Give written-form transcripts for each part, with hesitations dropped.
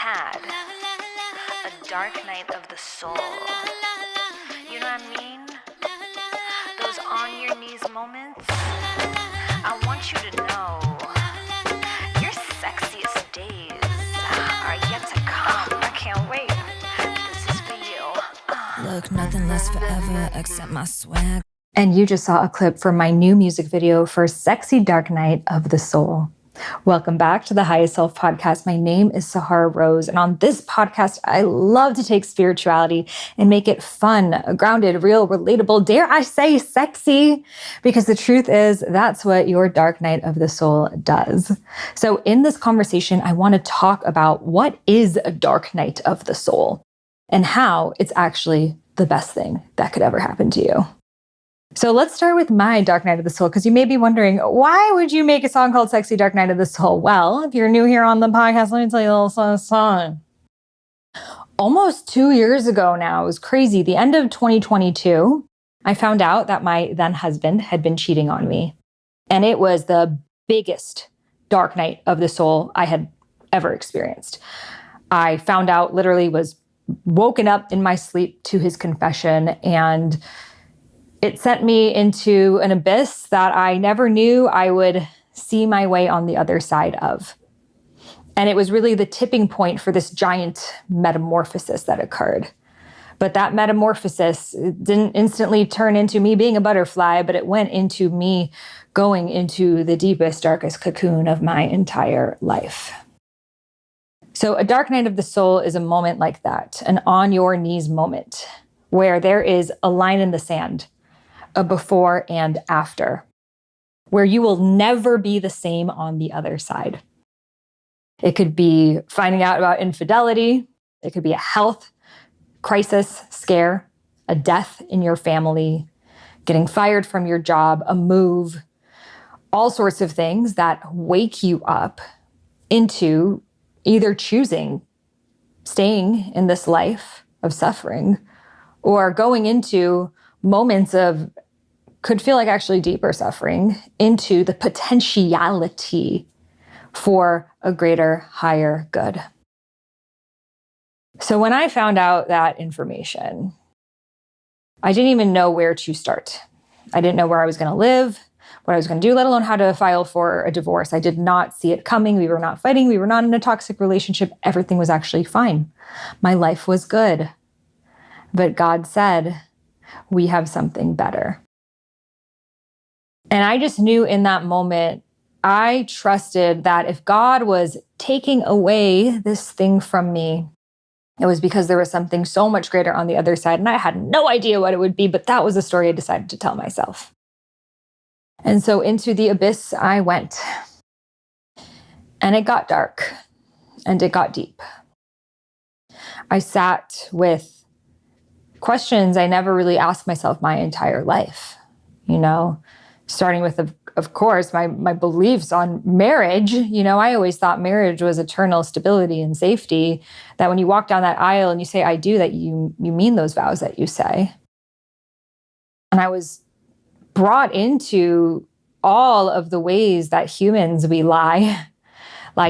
had a dark night of the soul. You know what I mean? Those on your knees moments. I want you to know your sexiest days are yet to come. I can't wait. This is for you. Look, nothing lasts forever except my swag. And you just saw a clip from my new music video for Sexy Dark Night of the Soul. Welcome back to the Highest Self Podcast. My name is Sahara Rose, and on this podcast, I love to take spirituality and make it fun, grounded, real, relatable, dare I say sexy, because the truth is that's what your dark night of the soul does. So in this conversation, I want to talk about what is a dark night of the soul and how it's actually the best thing that could ever happen to you. So let's start with my Dark Night of the Soul, because you may be wondering, why would you make a song called Sexy Dark Night of the Soul? Well, if you're new here on the podcast, let me tell you a little song. Almost 2 years ago now, it was crazy. The end of 2022, I found out that my then husband had been cheating on me. And it was the biggest dark night of the soul I had ever experienced. I found out, literally was woken up in my sleep to his confession, and it sent me into an abyss that I never knew I would see my way on the other side of. And it was really the tipping point for this giant metamorphosis that occurred. But that metamorphosis didn't instantly turn into me being a butterfly, but it went into me going into the deepest, darkest cocoon of my entire life. So a dark night of the soul is a moment like that, an on your knees moment, where there is a line in the sand, a before and after, where you will never be the same on the other side. It could be finding out about infidelity. It could be a health crisis, scare, a death in your family, getting fired from your job, a move, all sorts of things that wake you up into either choosing staying in this life of suffering or going into moments of could feel like actually deeper suffering into the potentiality for a greater, higher good. So when I found out that information, I didn't even know where to start. I didn't know where I was going to live, what I was going to do, let alone how to file for a divorce. I did not see it coming. We were not fighting. We were not in a toxic relationship. Everything was actually fine. My life was good. But God said, we have something better. And I just knew in that moment, I trusted that if God was taking away this thing from me, it was because there was something so much greater on the other side. And I had no idea what it would be, but that was the story I decided to tell myself. And so into the abyss I went. And it got dark and it got deep. I sat with questions I never really asked myself my entire life, starting with, of course, my beliefs on marriage. I always thought marriage was eternal stability and safety, that when you walk down that aisle and you say, I do, that you mean those vows that you say. And I was brought into all of the ways that humans, we lie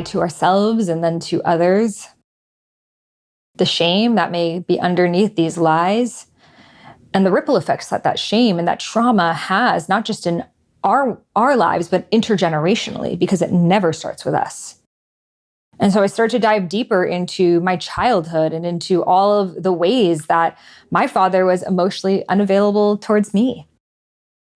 to ourselves and then to others. The shame that may be underneath these lies, and the ripple effects that shame and that trauma has, not just in our lives, but intergenerationally, because it never starts with us. And so I started to dive deeper into my childhood and into all of the ways that my father was emotionally unavailable towards me.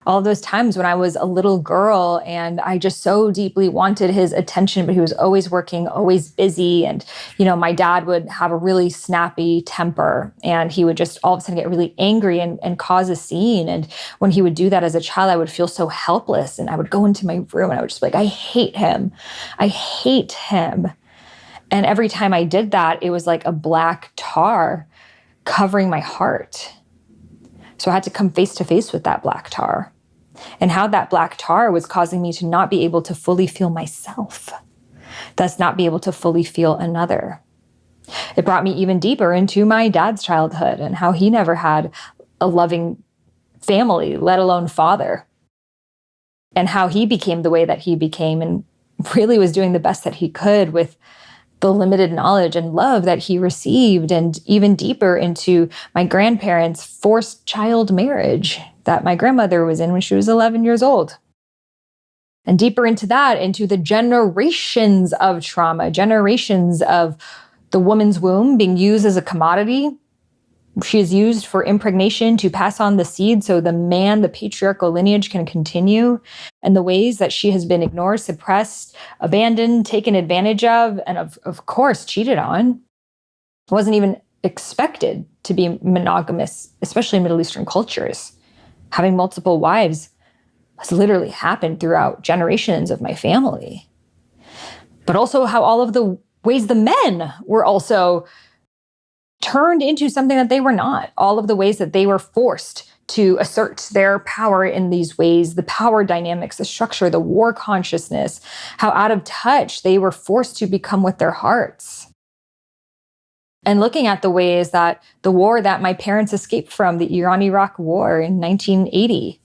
All those times when I was a little girl and I just so deeply wanted his attention, but he was always working, always busy. And, my dad would have a really snappy temper, and he would just all of a sudden get really angry and cause a scene. And when he would do that as a child, I would feel so helpless, and I would go into my room and I would just be like, I hate him. I hate him. And every time I did that, it was like a black tar covering my heart. So I had to come face to face with that black tar and how that black tar was causing me to not be able to fully feel myself, thus not be able to fully feel another. It brought me even deeper into my dad's childhood and how he never had a loving family, let alone father, and how he became the way that he became and really was doing the best that he could with the limited knowledge and love that he received, and even deeper into my grandparents' forced child marriage that my grandmother was in when she was 11 years old. And deeper into that, into the generations of trauma, generations of the woman's womb being used as a commodity. She is used for impregnation to pass on the seed so the man, the patriarchal lineage can continue, and the ways that she has been ignored, suppressed, abandoned, taken advantage of, and of course, cheated on. Wasn't even expected to be monogamous, especially in Middle Eastern cultures. Having multiple wives has literally happened throughout generations of my family. But also how all of the ways the men were also turned into something that they were not. All of the ways that they were forced to assert their power in these ways, the power dynamics, the structure, the war consciousness, how out of touch they were forced to become with their hearts. And looking at the ways that the war that my parents escaped from, the Iran-Iraq war in 1980,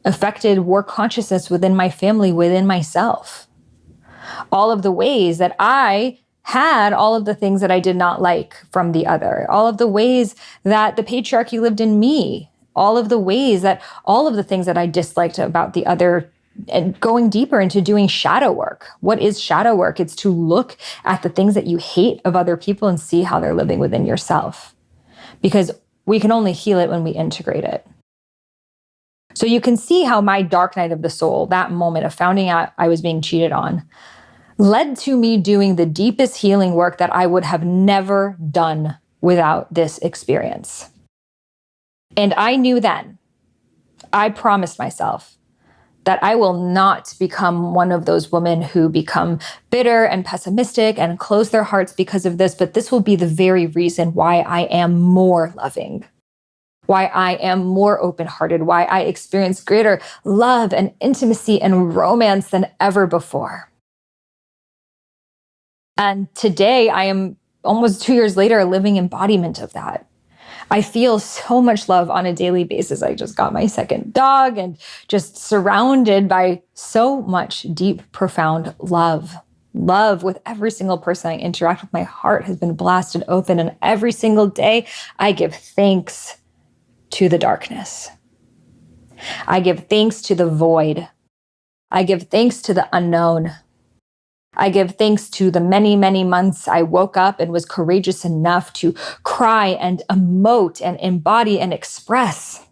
affected war consciousness within my family, within myself. All of the ways that I had all of the things that I did not like from the other, all of the ways that the patriarchy lived in me, all of the ways that all of the things that I disliked about the other, and going deeper into doing shadow work. What is shadow work? It's to look at the things that you hate of other people and see how they're living within yourself. Because we can only heal it when we integrate it. So you can see how my dark night of the soul, that moment of finding out I was being cheated on, led to me doing the deepest healing work that I would have never done without this experience. And I knew then, I promised myself that I will not become one of those women who become bitter and pessimistic and close their hearts because of this, but this will be the very reason why I am more loving, why I am more open-hearted, why I experience greater love and intimacy and romance than ever before. And today I am almost 2 years later, a living embodiment of that. I feel so much love on a daily basis. I just got my second dog and just surrounded by so much deep, profound love. Love with every single person I interact with. My heart has been blasted open, and every single day I give thanks to the darkness. I give thanks to the void. I give thanks to the unknown. I give thanks to the many, many months I woke up and was courageous enough to cry and emote and embody and express,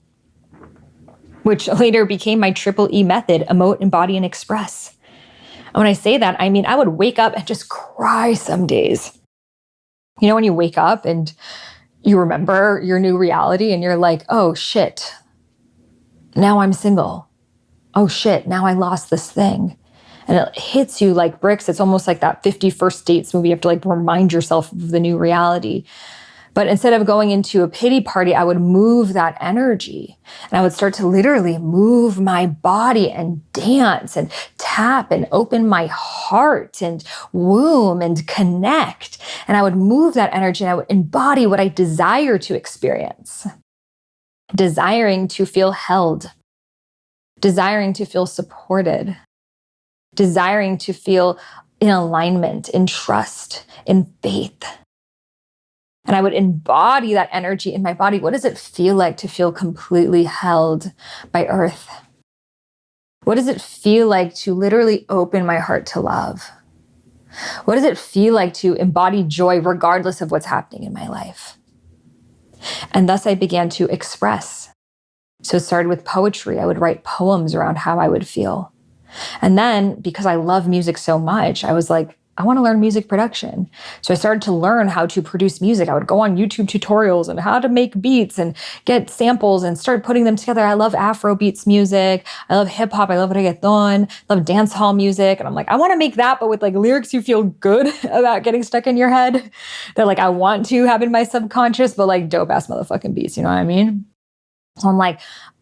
which later became my triple E method: emote, embody, and express. And when I say that, I mean, I would wake up and just cry some days. You know, when you wake up and you remember your new reality and you're like, oh shit, now I'm single. Oh shit, now I lost this thing. And it hits you like bricks. It's almost like that 50 First Dates movie. You have to like remind yourself of the new reality. But instead of going into a pity party, I would move that energy. And I would start to literally move my body and dance and tap and open my heart and womb and connect. And I would move that energy and I would embody what I desire to experience. Desiring to feel held. Desiring to feel supported. Desiring to feel in alignment, in trust, in faith. And I would embody that energy in my body. What does it feel like to feel completely held by earth? What does it feel like to literally open my heart to love? What does it feel like to embody joy regardless of what's happening in my life? And thus I began to express. So it started with poetry. I would write poems around how I would feel. And then, because I love music so much, I was like, I want to learn music production. So I started to learn how to produce music. I would go on YouTube tutorials on how to make beats and get samples and start putting them together. I love Afro beats music. I love hip hop. I love reggaeton. I love dance hall music. And I'm like, I want to make that, but with like lyrics you feel good about getting stuck in your head. That like I want to have in my subconscious, but like dope ass motherfucking beats. You know what I mean? So I'm like,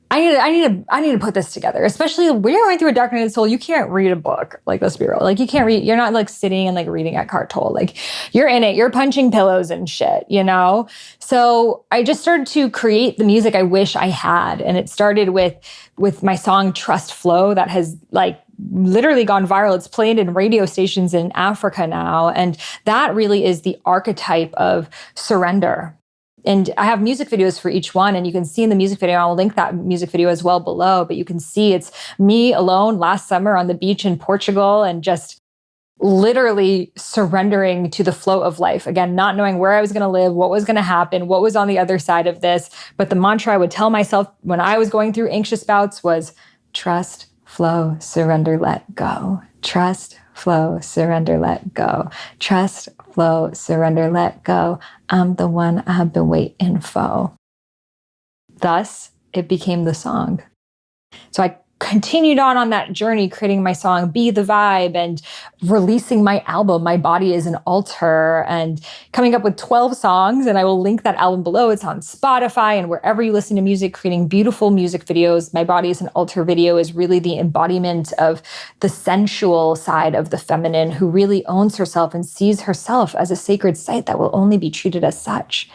I need to put this together, especially when you're going through a dark night of the soul. You can't read a book. Like, let's be real. Like, you can't read. You're not like sitting and like reading at Cartol. Like, you're in it. You're punching pillows and shit, you know? So I just started to create the music I wish I had. And it started with my song Trust Flow that has like literally gone viral. It's played in radio stations in Africa now. And that really is the archetype of surrender. And I have music videos for each one, and you can see in the music video, I'll link that music video as well below, but you can see it's me alone last summer on the beach in Portugal and just literally surrendering to the flow of life. Again, not knowing where I was going to live, what was going to happen, what was on the other side of this. But the mantra I would tell myself when I was going through anxious bouts was trust, flow, surrender, let go. Trust, flow, surrender, let go. Trust, flow, surrender, let go. I'm the one I've been waiting for. Thus, it became the song. So I continued on that journey, creating my song, Be the Vibe, and releasing my album, My Body is an Altar, and coming up with 12 songs. And I will link that album below. It's on Spotify and wherever you listen to music, creating beautiful music videos. My Body is an Altar video is really the embodiment of the sensual side of the feminine who really owns herself and sees herself as a sacred site that will only be treated as such.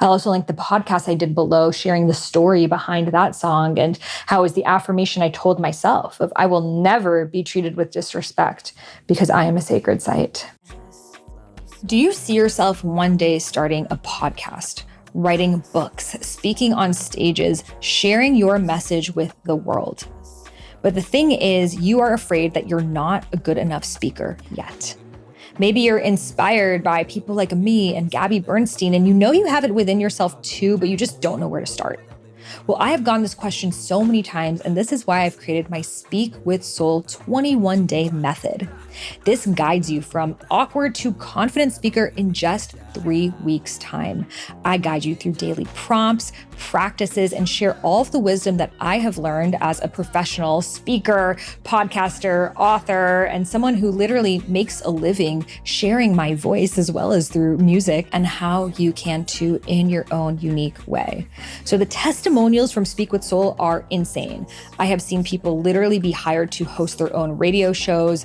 I'll also link the podcast I did below, sharing the story behind that song and how it was the affirmation I told myself of I will never be treated with disrespect because I am a sacred site. Do you see yourself one day starting a podcast, writing books, speaking on stages, sharing your message with the world? But the thing is, you are afraid that you're not a good enough speaker yet. Maybe you're inspired by people like me and Gabby Bernstein, and you know you have it within yourself too, but you just don't know where to start. Well, I have gotten this question so many times, and this is why I've created my Speak with Soul 21-day method. This guides you from awkward to confident speaker in just 3 weeks' time. I guide you through daily prompts, practices, and share all of the wisdom that I have learned as a professional speaker, podcaster, author, and someone who literally makes a living sharing my voice as well as through music, and how you can too in your own unique way. So the testimonials from Speak with Soul are insane. I have seen people literally be hired to host their own radio shows.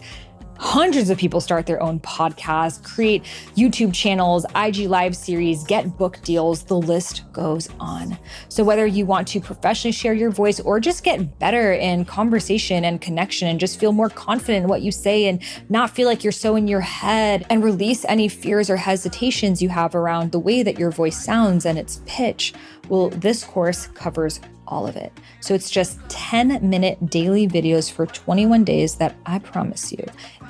Hundreds of people start their own podcasts, create YouTube channels, IG live series, get book deals, the list goes on. So whether you want to professionally share your voice or just get better in conversation and connection and just feel more confident in what you say and not feel like you're so in your head and release any fears or hesitations you have around the way that your voice sounds and its pitch, well, this course covers all of it. So it's just 10-minute daily videos for 21 days that I promise you,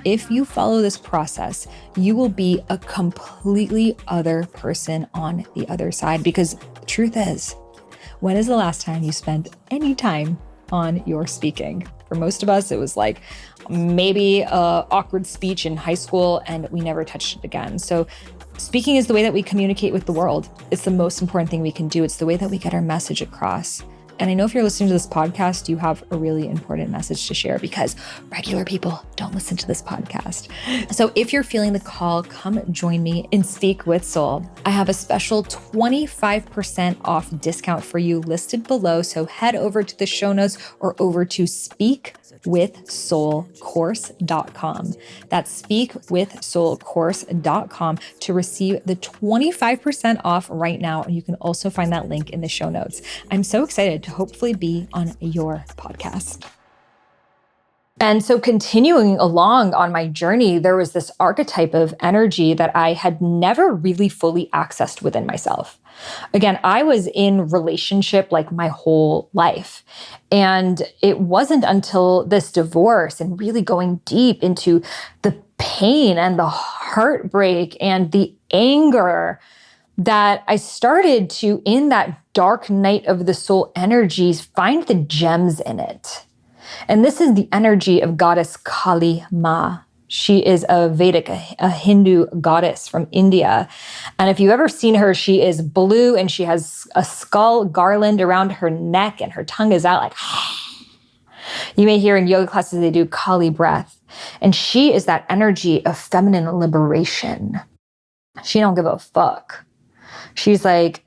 if you follow this process, you will be a completely other person on the other side. Because the truth is, when is the last time you spent any time on your speaking? For most of us, it was like maybe an awkward speech in high school and we never touched it again. So speaking is the way that we communicate with the world. It's the most important thing we can do. It's the way that we get our message across. And I know if you're listening to this podcast, you have a really important message to share because regular people don't listen to this podcast. So if you're feeling the call, come join me in Speak with Soul. I have a special 25% off discount for you listed below. So head over to the show notes or over to speakwithsoulcourse.com. That's speakwithsoulcourse.com to receive the 25% off right now. And you can also find that link in the show notes. I'm so excited to hopefully be on your podcast. And so continuing along on my journey, there was this archetype of energy that I had never really fully accessed within myself. Again, I was in relationship like my whole life. And it wasn't until this divorce and really going deep into the pain and the heartbreak and the anger that I started to, in that dark night of the soul energies, find the gems in it. And this is the energy of goddess Kali Ma. She is a Vedic, a Hindu goddess from India. And if you've ever seen her, she is blue and she has a skull garland around her neck and her tongue is out like, you may hear in yoga classes, they do Kali breath. And she is that energy of feminine liberation. She don't give a fuck. She's like,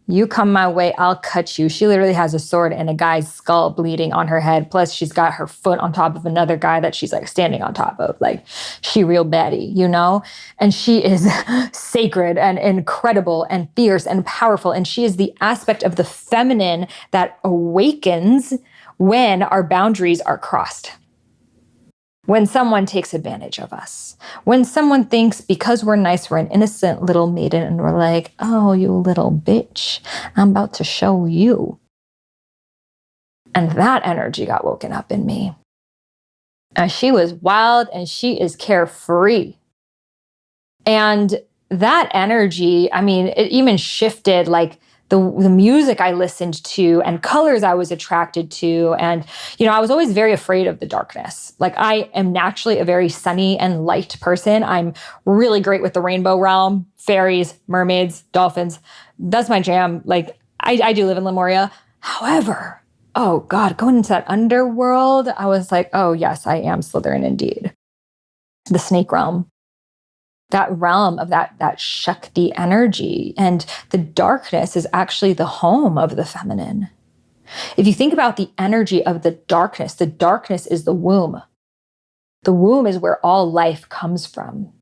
you come my way, I'll cut you. She literally has a sword and a guy's skull bleeding on her head. Plus she's got her foot on top of another guy that she's like standing on top of. Like she real baddie, you know? And she is sacred and incredible and fierce and powerful. And she is the aspect of the feminine that awakens when our boundaries are crossed. when someone takes advantage of us, when someone thinks because we're nice, we're an innocent little maiden and we're like, oh, you little bitch, I'm about to show you. And that energy got woken up in me. And she was wild and she is carefree. And that energy, I mean, it even shifted like the music I listened to and colors I was attracted to. And, I was always very afraid of the darkness. Like I am naturally a very sunny and light person. I'm really great with the rainbow realm, fairies, mermaids, dolphins. That's my jam. Like I do live in Lemuria. However, oh God, going into that underworld, I was like, oh yes, I am Slytherin indeed. The snake realm. That realm of that Shakti energy. And the darkness is actually the home of the feminine. If you think about the energy of the darkness is the womb. The womb is where all life comes from.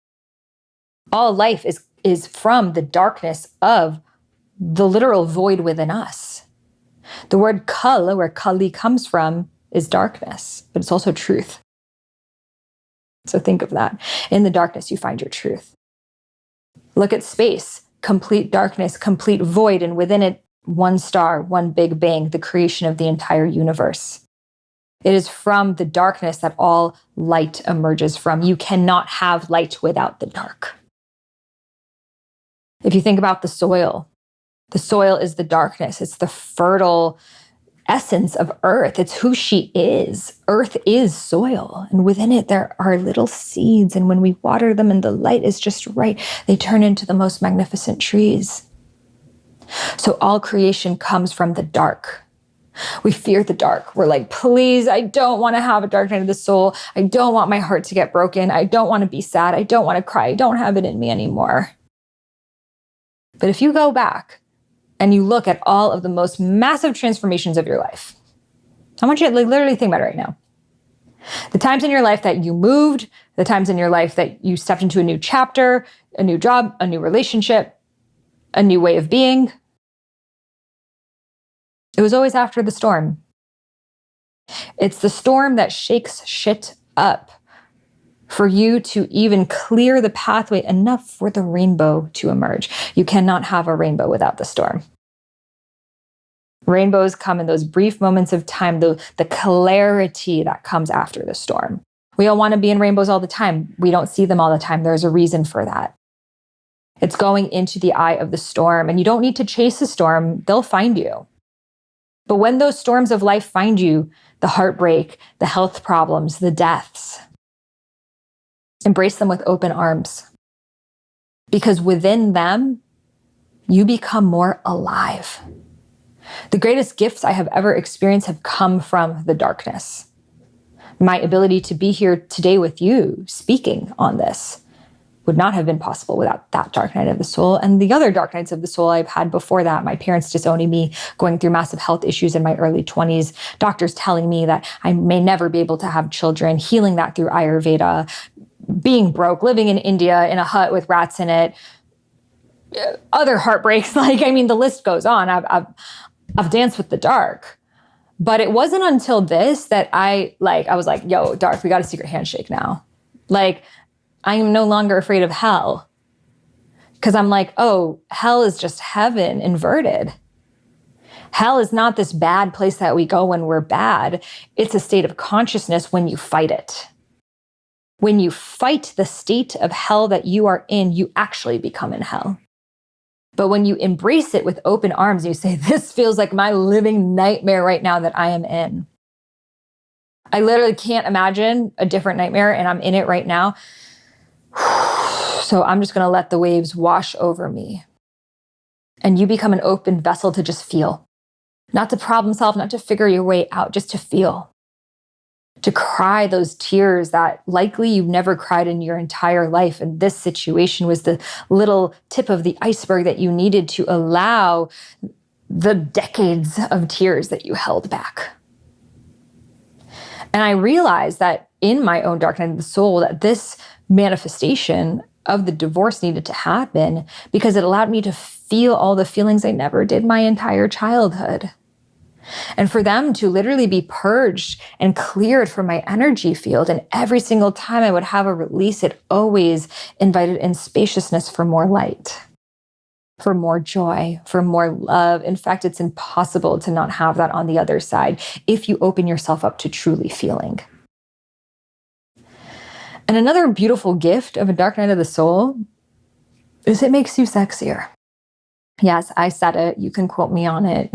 All life is from the darkness of the literal void within us. The word kal, where kali comes from, is darkness, but it's also truth. So think of that. In the darkness, you find your truth. Look at space, complete darkness, complete void, and within it, one star, one big bang, the creation of the entire universe. It is from the darkness that all light emerges from. You cannot have light without the dark. If you think about the soil is the darkness. It's the fertile essence of earth. It's who she is. Earth is soil. And within it, there are little seeds. And when we water them and the light is just right, they turn into the most magnificent trees. So all creation comes from the dark. We fear the dark. We're like, please, I don't want to have a dark night of the soul. I don't want my heart to get broken. I don't want to be sad. I don't want to cry. I don't have it in me anymore. But if you go back and you look at all of the most massive transformations of your life, I want you to literally think about it right now. The times in your life that you moved, the times in your life that you stepped into a new chapter, a new job, a new relationship, a new way of being. It was always after the storm. It's the storm that shakes shit up for you to even clear the pathway enough for the rainbow to emerge. You cannot have a rainbow without the storm. Rainbows come in those brief moments of time, the clarity that comes after the storm. We all want to be in rainbows all the time. We don't see them all the time. There's a reason for that. It's going into the eye of the storm, and you don't need to chase the storm. They'll find you. But when those storms of life find you, the heartbreak, the health problems, the deaths, embrace them with open arms. Because within them, you become more alive. The greatest gifts I have ever experienced have come from the darkness. My ability to be here today with you, speaking on this, would not have been possible without that dark night of the soul. And the other dark nights of the soul I've had before that, my parents disowning me, going through massive health issues in my early 20s, doctors telling me that I may never be able to have children, healing that through Ayurveda, being broke, living in India in a hut with rats in it, other heartbreaks. The list goes on. I've danced with the dark. But it wasn't until this that I was like, yo, dark, we got a secret handshake now. I am no longer afraid of hell. Because I'm like, oh, hell is just heaven inverted. Hell is not this bad place that we go when we're bad. It's a state of consciousness when you fight it. When you fight the state of hell that you are in, you actually become in hell. But when you embrace it with open arms, you say, this feels like my living nightmare right now that I am in. I literally can't imagine a different nightmare, and I'm in it right now. So I'm just going to let the waves wash over me. And you become an open vessel to just feel. Not to problem solve, not to figure your way out, just to feel. To cry those tears that likely you've never cried in your entire life. And this situation was the little tip of the iceberg that you needed to allow the decades of tears that you held back. And I realized that in my own dark night of the soul, that this manifestation of the divorce needed to happen because it allowed me to feel all the feelings I never did my entire childhood. And for them to literally be purged and cleared from my energy field. And every single time I would have a release, it always invited in spaciousness for more light, for more joy, for more love. In fact, it's impossible to not have that on the other side if you open yourself up to truly feeling. And another beautiful gift of a dark night of the soul is it makes you sexier. Yes, I said it. You can quote me on it.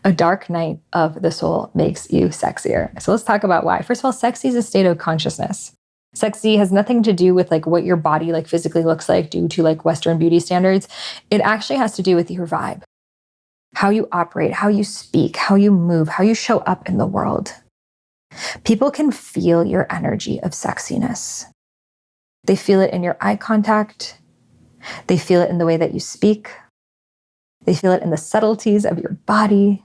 A dark night of the soul makes you sexier. So let's talk about why. First of all, sexy is a state of consciousness. Sexy has nothing to do with like what your body like physically looks like due to like Western beauty standards. It actually has to do with your vibe, how you operate, how you speak, how you move, how you show up in the world. People can feel your energy of sexiness. They feel it in your eye contact. They feel it in the way that you speak. They feel it in the subtleties of your body.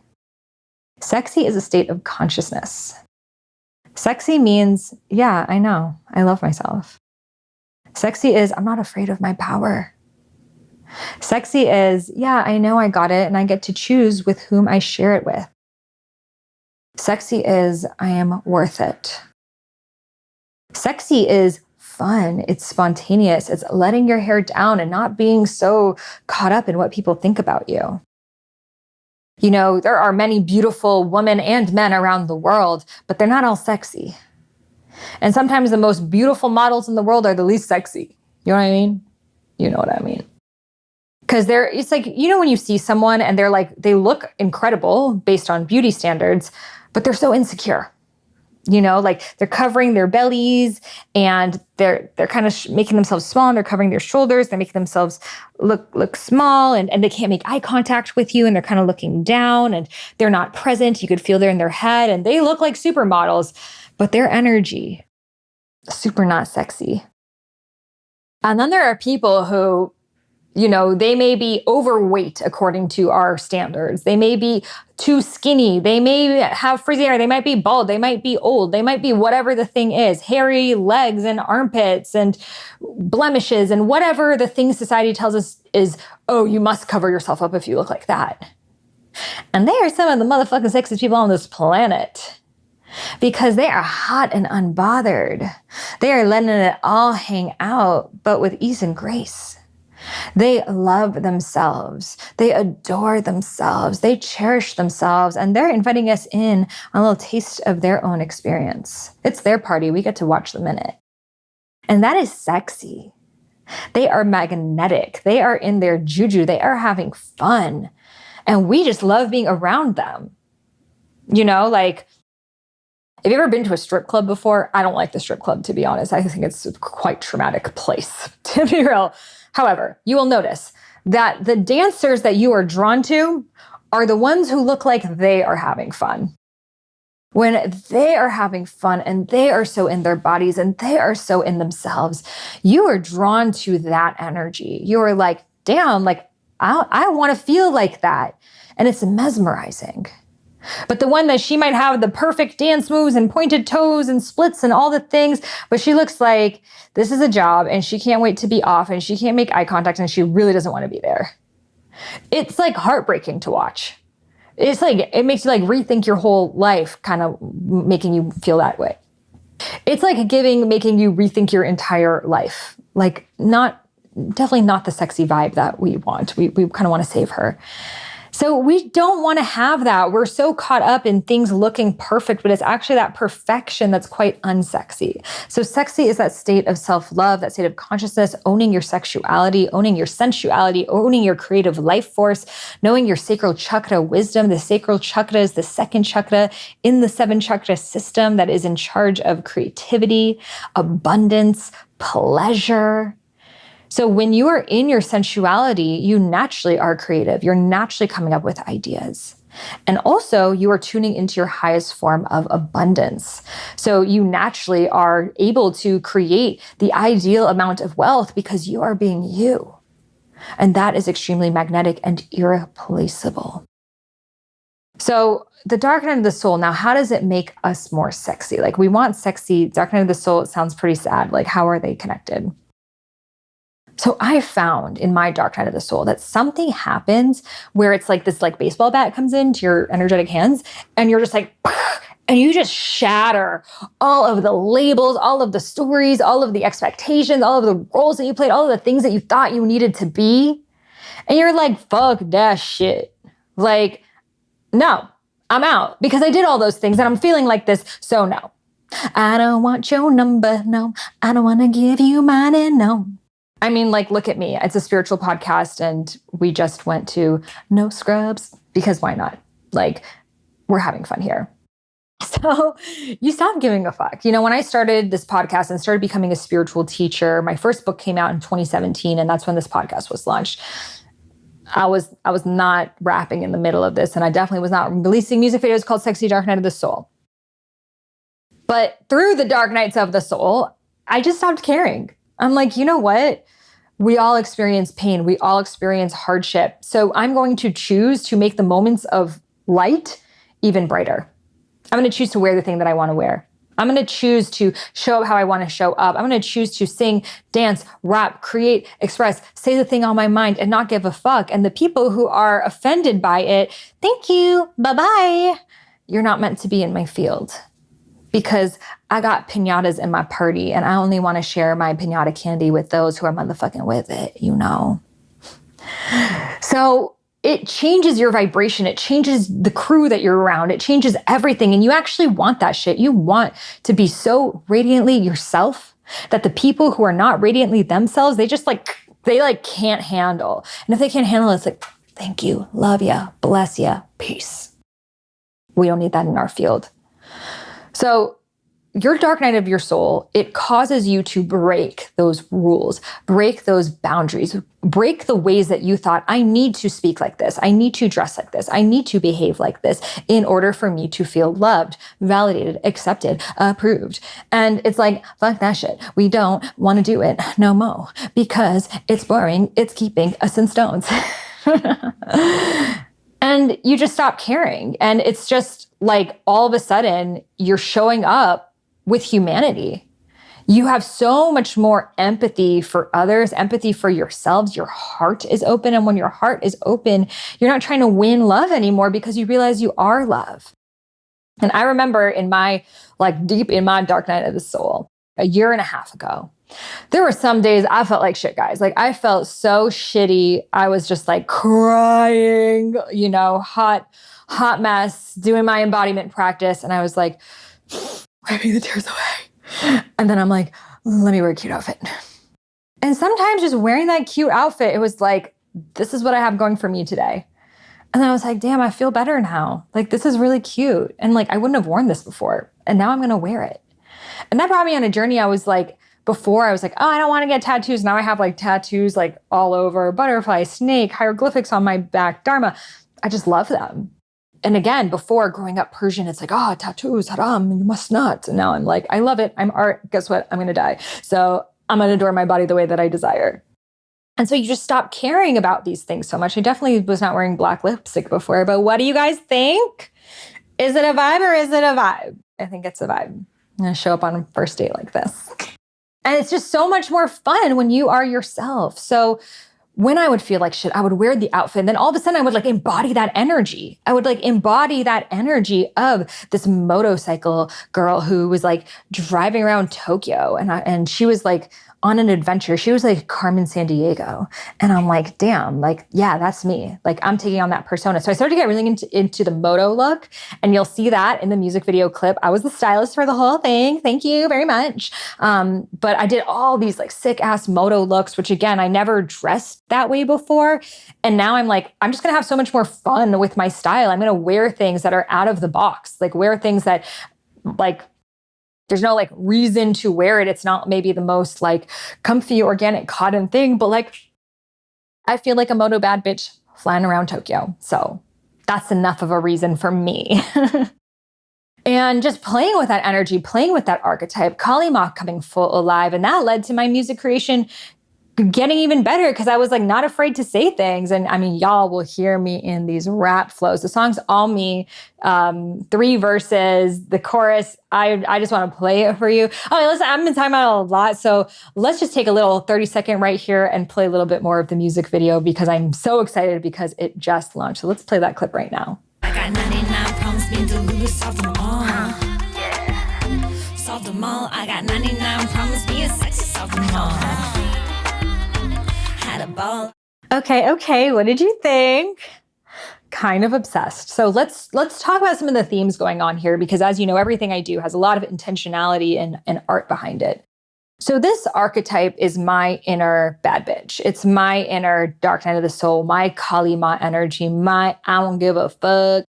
Sexy is a state of consciousness. Sexy means, yeah, I know, I love myself. Sexy is, I'm not afraid of my power. Sexy is, yeah, I know I got it and I get to choose with whom I share it with. Sexy is, I am worth it. Sexy is fun. It's spontaneous. It's letting your hair down and not being so caught up in what people think about you. You know, there are many beautiful women and men around the world, but they're not all sexy. And sometimes the most beautiful models in the world are the least sexy. You know what I mean? You know what I mean? Because it's like, you know, when you see someone and they're like, they look incredible based on beauty standards, but they're so insecure. You know, like they're covering their bellies and they're kind of making themselves small and they're covering their shoulders. They're making themselves look small and they can't make eye contact with you and they're kind of looking down and they're not present. You could feel they're in their head and they look like supermodels, but their energy, super not sexy. And then there are people who, you know, they may be overweight according to our standards. They may be too skinny. They may have frizzy hair. They might be bald. They might be old. They might be whatever the thing is, hairy legs and armpits and blemishes and whatever the thing society tells us is, oh, you must cover yourself up if you look like that. And they are some of the motherfucking sexiest people on this planet because they are hot and unbothered. They are letting it all hang out, but with ease and grace. They love themselves. They adore themselves. They cherish themselves. And they're inviting us in on a little taste of their own experience. It's their party. We get to watch them in it. And that is sexy. They are magnetic. They are in their juju. They are having fun. And we just love being around them. You know, like, have you ever been to a strip club before? I don't like the strip club, to be honest. I think it's a quite traumatic place, to be real. However, you will notice that the dancers that you are drawn to are the ones who look like they are having fun. When they are having fun and they are so in their bodies and they are so in themselves, you are drawn to that energy. You are like, damn, like, I want to feel like that. And it's mesmerizing. But the one that she might have the perfect dance moves and pointed toes and splits and all the things, but she looks like this is a job and she can't wait to be off and she can't make eye contact and she really doesn't want to be there. It's like heartbreaking to watch. It's like, it makes you like rethink your whole life, kind of making you feel that way. It's like making you rethink your entire life. Like definitely not the sexy vibe that we want. We kind of want to save her. So we don't want to have that. We're so caught up in things looking perfect, but it's actually that perfection that's quite unsexy. So sexy is that state of self-love, that state of consciousness, owning your sexuality, owning your sensuality, owning your creative life force, knowing your sacral chakra wisdom. The sacral chakra is the second chakra in the 7 chakra system that is in charge of creativity, abundance, pleasure. So when you are in your sensuality, you naturally are creative. You're naturally coming up with ideas. And also you are tuning into your highest form of abundance. So you naturally are able to create the ideal amount of wealth because you are being you. And that is extremely magnetic and irreplaceable. So the dark night of the soul, now how does it make us more sexy? Like we want sexy, dark night of the soul, it sounds pretty sad. Like how are they connected? So I found in my dark night of the soul that something happens where it's like this like baseball bat comes into your energetic hands and you're just like, and you just shatter all of the labels, all of the stories, all of the expectations, all of the roles that you played, all of the things that you thought you needed to be. And you're like, fuck that shit. Like, no, I'm out because I did all those things and I'm feeling like this. So no, I don't want your number. No, I don't want to give you mine. And no. I mean, like, look at me. It's a spiritual podcast and we just went to no scrubs because why not? Like, we're having fun here. So you stop giving a fuck. You know, when I started this podcast and started becoming a spiritual teacher, my first book came out in 2017 and that's when this podcast was launched. I was not rapping in the middle of this and I definitely was not releasing music videos called Sexy Dark Night of the Soul. But through the dark nights of the soul, I just stopped caring. I'm like, you know what? We all experience pain. We all experience hardship. So I'm going to choose to make the moments of light even brighter. I'm going to choose to wear the thing that I want to wear. I'm going to choose to show up how I want to show up. I'm going to choose to sing, dance, rap, create, express, say the thing on my mind and not give a fuck. And the people who are offended by it, thank you, bye-bye. You're not meant to be in my field. Because I got piñatas in my party and I only want to share my piñata candy with those who are motherfucking with it, you know? So it changes your vibration. It changes the crew that you're around. It changes everything. And you actually want that shit. You want to be so radiantly yourself that the people who are not radiantly themselves, they can't handle. And if they can't handle it, it's like, thank you, love ya, bless ya, peace. We don't need that in our field. So your dark night of your soul, it causes you to break those rules, break those boundaries, break the ways that you thought, I need to speak like this. I need to dress like this. I need to behave like this in order for me to feel loved, validated, accepted, approved. And it's like, fuck that shit. We don't want to do it no more because it's boring. It's keeping us in stones. And you just stop caring. And it's just like all of a sudden you're showing up with humanity. You have so much more empathy for others, empathy for yourselves. Your heart is open. And when your heart is open, you're not trying to win love anymore because you realize you are love. And I remember deep in my dark night of the soul, a year and a half ago, there were some days I felt like shit, guys. Like I felt so shitty. I was just like crying, you know, hot mess, doing my embodiment practice. And I was like, wiping the tears away. And then I'm like, let me wear a cute outfit. And sometimes just wearing that cute outfit, it was like, this is what I have going for me today. And then I was like, damn, I feel better now. Like, this is really cute. And like, I wouldn't have worn this before. And now I'm going to wear it. And that brought me on a journey. I was like, before I was like, oh, I don't want to get tattoos. Now I have like tattoos like all over, butterfly, snake, hieroglyphics on my back, dharma. I just love them. And again, before growing up Persian, it's like, oh, tattoos, haram, you must not. And now I'm like, I love it. I'm art. Guess what? I'm going to die. So I'm going to adore my body the way that I desire. And so you just stop caring about these things so much. I definitely was not wearing black lipstick before, but what do you guys think? Is it a vibe or is it a vibe? I think it's a vibe. I'm going to show up on a first date like this. And it's just so much more fun when you are yourself. So when I would feel like shit, I would wear the outfit. And then all of a sudden I would like embody that energy. I would like embody that energy of this motorcycle girl who was like driving around Tokyo. And she was like on an adventure. She was like Carmen Sandiego. And I'm like, damn, like, yeah, that's me. Like I'm taking on that persona. So I started to get really into the moto look. And you'll see that in the music video clip. I was the stylist for the whole thing. Thank you very much. But I did all these like sick ass moto looks, which again, I never dressed that way before. And now I'm like, I'm just going to have so much more fun with my style. I'm going to wear things that are out of the box, like wear things that like, there's no like reason to wear it. It's not maybe the most like comfy organic cotton thing, but like I feel like a moto bad bitch flying around Tokyo. So that's enough of a reason for me. And just playing with that energy, playing with that archetype, Kali Ma coming full alive. And that led to my music creation getting even better because I was like not afraid to say things. And I mean, y'all will hear me in these rap flows. The song's all me, 3 verses, the chorus. I just want to play it for you. Oh, listen, I've been talking about it a lot. So let's just take a little 30-second right here and play a little bit more of the music video because I'm so excited because it just launched. So let's play that clip right now. I got 99 problems being deluded, solve them all. Solve them all. I got 99 problems being sexy, solve them all. Had a ball. Okay. What did you think? Kind of obsessed. So let's talk about some of the themes going on here because as you know, everything I do has a lot of intentionality and art behind it. So this archetype is my inner bad bitch. It's my inner dark night of the soul, my Kali Ma energy, my I don't give a fuck.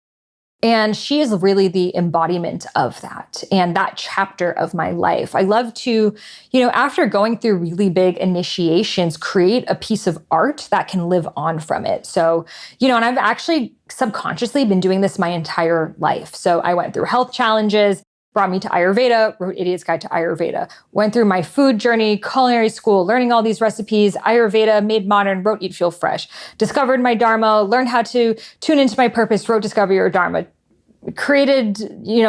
And she is really the embodiment of that and that chapter of my life. I love to, after going through really big initiations, create a piece of art that can live on from it. So, and I've actually subconsciously been doing this my entire life. So I went through health challenges, brought me to Ayurveda, wrote Idiot's Guide to Ayurveda, went through my food journey, culinary school, learning all these recipes, Ayurveda, made modern, wrote Eat, Feel Fresh, discovered my Dharma, learned how to tune into my purpose, wrote Discover Your Dharma, created,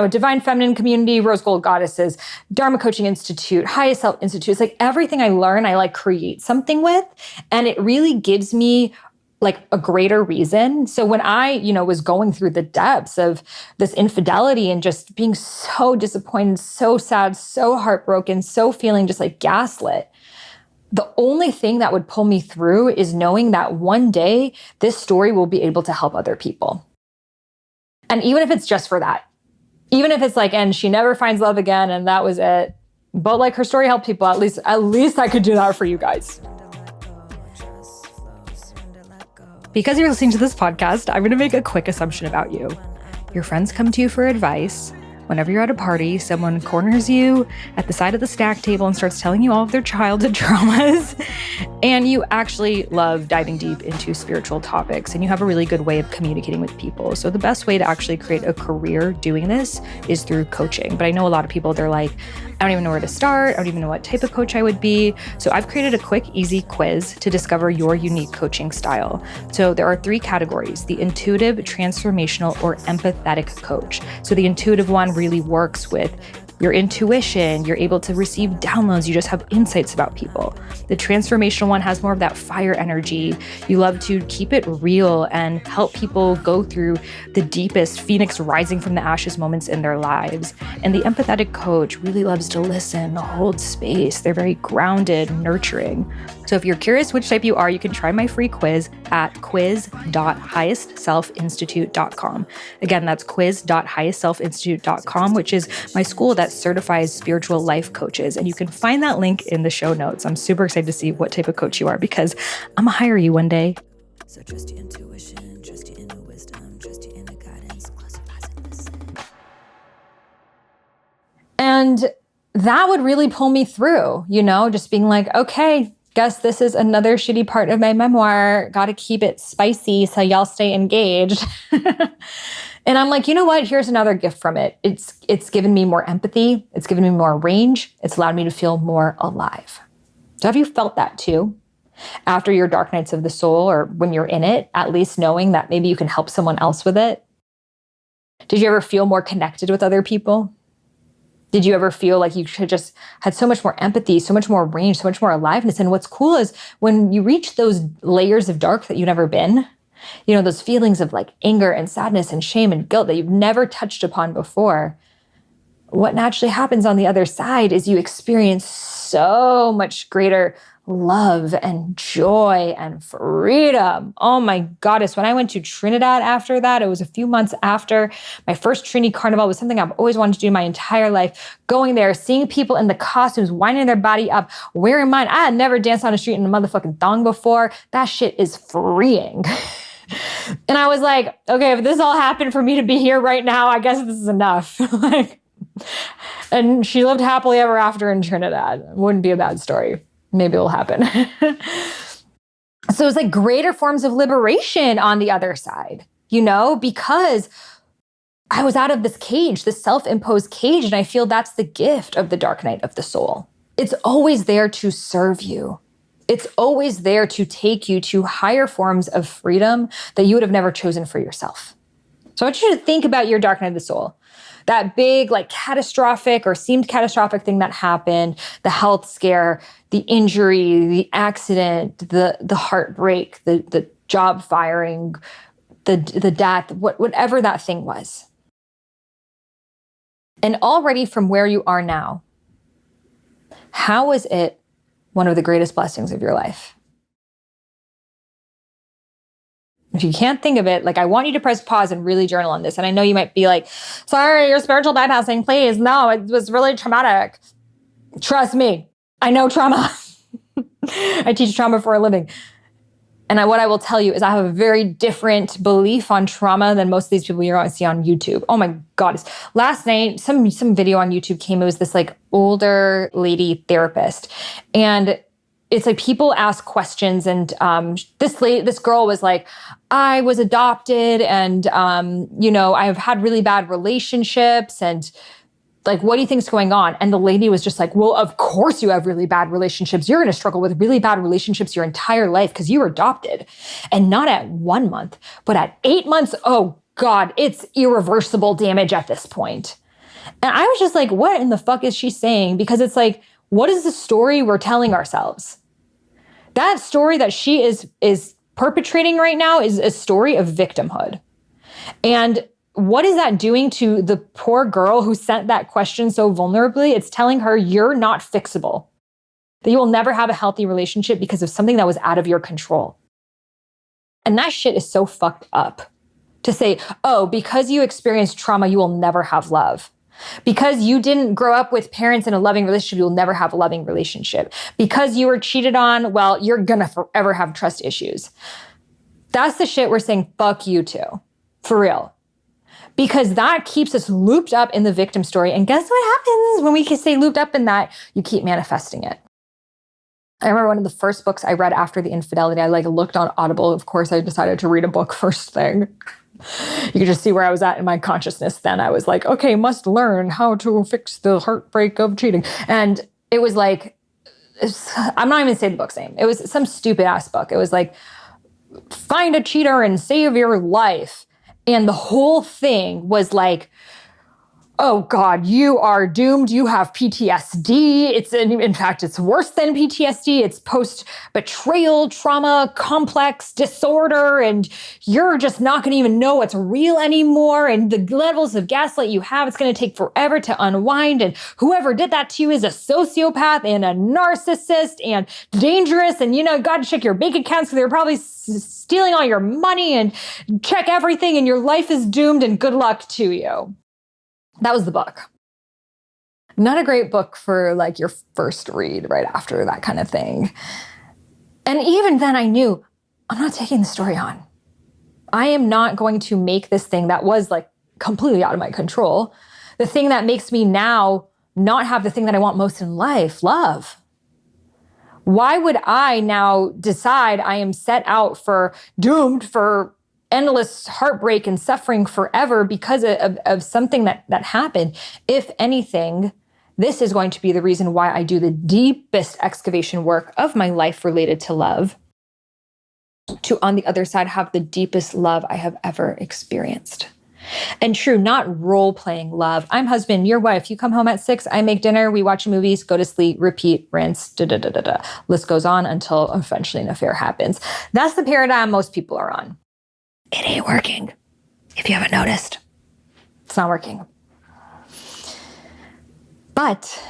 Divine Feminine Community, Rose Gold Goddesses, Dharma Coaching Institute, Highest Self Institute. It's like everything I learn, I like create something with, and it really gives me like a greater reason. So when I, was going through the depths of this infidelity and just being so disappointed, so sad, so heartbroken, so feeling just like gaslit, the only thing that would pull me through is knowing that one day this story will be able to help other people. And even if it's just for that, even if it's like, and she never finds love again and that was it, but like her story helped people, at least I could do that for you guys. Because you're listening to this podcast, I'm going to make a quick assumption about you. Your friends come to you for advice. Whenever you're at a party, someone corners you at the side of the snack table and starts telling you all of their childhood traumas. And you actually love diving deep into spiritual topics and you have a really good way of communicating with people. So the best way to actually create a career doing this is through coaching. But I know a lot of people, they're like, I don't even know where to start. I don't even know what type of coach I would be. So I've created a quick, easy quiz to discover your unique coaching style. So there are 3 categories: the intuitive, transformational, or empathetic coach. So the intuitive one really works with your intuition, you're able to receive downloads, you just have insights about people. The transformational one has more of that fire energy. You love to keep it real and help people go through the deepest phoenix rising from the ashes moments in their lives. And the empathetic coach really loves to listen, hold space. They're very grounded, nurturing. So if you're curious which type you are, you can try my free quiz at quiz.highestselfinstitute.com. Again, that's quiz.highestselfinstitute.com, which is my school that certifies spiritual life coaches. And you can find that link in the show notes. I'm super excited to see what type of coach you are because I'm gonna hire you one day. So trust your intuition, trust your inner wisdom, trust your inner guidance, close your eyes and listen. And that would really pull me through, just being like, okay, guess this is another shitty part of my memoir. Got to keep it spicy so y'all stay engaged. And I'm like, you know what? Here's another gift from it. It's given me more empathy. It's given me more range. It's allowed me to feel more alive. So have you felt that too? After your dark nights of the soul or when you're in it, at least knowing that maybe you can help someone else with it? Did you ever feel more connected with other people? Did you ever feel like you should just had so much more empathy, so much more range, so much more aliveness? And what's cool is when you reach those layers of dark that you've never been, those feelings of like anger and sadness and shame and guilt that you've never touched upon before, what naturally happens on the other side is you experience so much greater love and joy and freedom. Oh my goddess. When I went to Trinidad after that, it was a few months after my first Trini Carnival. Was something I've always wanted to do my entire life. Going there, seeing people in the costumes, winding their body up, wearing mine. I had never danced on the street in a motherfucking thong before. That shit is freeing. And I was like, okay, if this all happened for me to be here right now, I guess this is enough. And she lived happily ever after in Trinidad. Wouldn't be a bad story. Maybe it'll happen. So it's like greater forms of liberation on the other side, because I was out of this cage, this self-imposed cage. And I feel that's the gift of the dark night of the soul. It's always there to serve you. It's always there to take you to higher forms of freedom that you would have never chosen for yourself. So I want you to think about your dark night of the soul. That big, like catastrophic or seemed catastrophic thing that happened, the health scare, the injury, the accident, the heartbreak, the job firing, the death, whatever that thing was. And already from where you are now, how is it one of the greatest blessings of your life? If you can't think of it, like I want you to press pause and really journal on this. And I know you might be like, sorry, you're spiritual bypassing, please. No, it was really traumatic. Trust me, I know trauma. I teach trauma for a living. And what I will tell you is I have a very different belief on trauma than most of these people you're going to see on YouTube. Oh my God. Last night, some video on YouTube came. It was this like older lady therapist. And it's like people ask questions, and this girl was like, I was adopted, and I've had really bad relationships, and like, what do you think's going on? And the lady was just like, well, of course you have really bad relationships. You're going to struggle with really bad relationships your entire life because you were adopted, and not at 1 month, but at 8 months. Oh God, it's irreversible damage at this point. And I was just like, what in the fuck is she saying? Because it's like, what is the story we're telling ourselves? That story that she is perpetrating right now is a story of victimhood. And what is that doing to the poor girl who sent that question so vulnerably? It's telling her you're not fixable, that you will never have a healthy relationship because of something that was out of your control. And that shit is so fucked up to say, oh, because you experienced trauma, you will never have love. Because you didn't grow up with parents in a loving relationship, you'll never have a loving relationship. Because you were cheated on, well, you're gonna forever have trust issues. That's the shit we're saying, fuck you to, for real. Because that keeps us looped up in the victim story. And guess what happens when we can stay looped up in that? You keep manifesting it. I remember one of the first books I read after the infidelity, I looked on Audible. Of course, I decided to read a book first thing. You could just see where I was at in my consciousness then. I was like, okay, must learn how to fix the heartbreak of cheating. And it was like, I'm not even saying the book's name. It was some stupid ass book. It was like, find a cheater and save your life. And the whole thing was like, oh God, you are doomed. You have PTSD. In fact, it's worse than PTSD. It's post-betrayal trauma, complex disorder, and you're just not going to even know what's real anymore. And the levels of gaslight you have, it's going to take forever to unwind. And whoever did that to you is a sociopath and a narcissist and dangerous. And you got to check your bank accounts because they're probably stealing all your money, and check everything, and your life is doomed, and good luck to you. That was the book. Not a great book for like your first read right after that kind of thing. And even then I knew I'm not taking the story on. I am not going to make this thing that was like completely out of my control, the thing that makes me now not have the thing that I want most in life, love. Why would I now decide I am set out for doomed for endless heartbreak and suffering forever because of something that happened? If anything, this is going to be the reason why I do the deepest excavation work of my life related to love, to on the other side have the deepest love I have ever experienced. And true, not role-playing love. I'm husband, you're wife. You come home at 6, I make dinner, we watch movies, go to sleep, repeat, rinse, da-da-da-da-da. List goes on until eventually an affair happens. That's the paradigm most people are on. It ain't working. If you haven't noticed, it's not working. But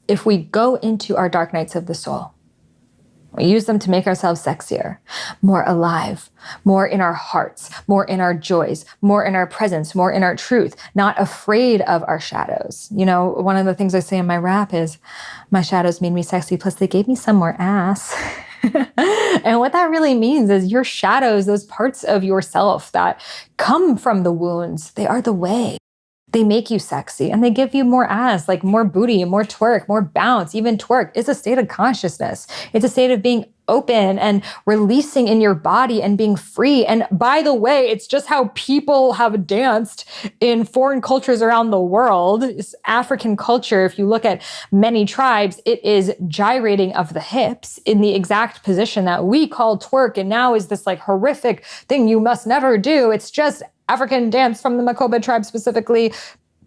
if we go into our dark nights of the soul, we use them to make ourselves sexier, more alive, more in our hearts, more in our joys, more in our presence, more in our truth, not afraid of our shadows. One of the things I say in my rap is, my shadows made me sexy, plus they gave me some more ass. And what that really means is your shadows, those parts of yourself that come from the wounds, they are the way. They make you sexy and they give you more ass, like more booty, more twerk, more bounce. Even twerk is a state of consciousness. It's a state of being open and releasing in your body and being free. And by the way, it's just how people have danced in foreign cultures around the world. It's African culture. If you look at many tribes, it is gyrating of the hips in the exact position that we call twerk. And now is this like horrific thing you must never do. It's just African dance from the Makoba tribe specifically,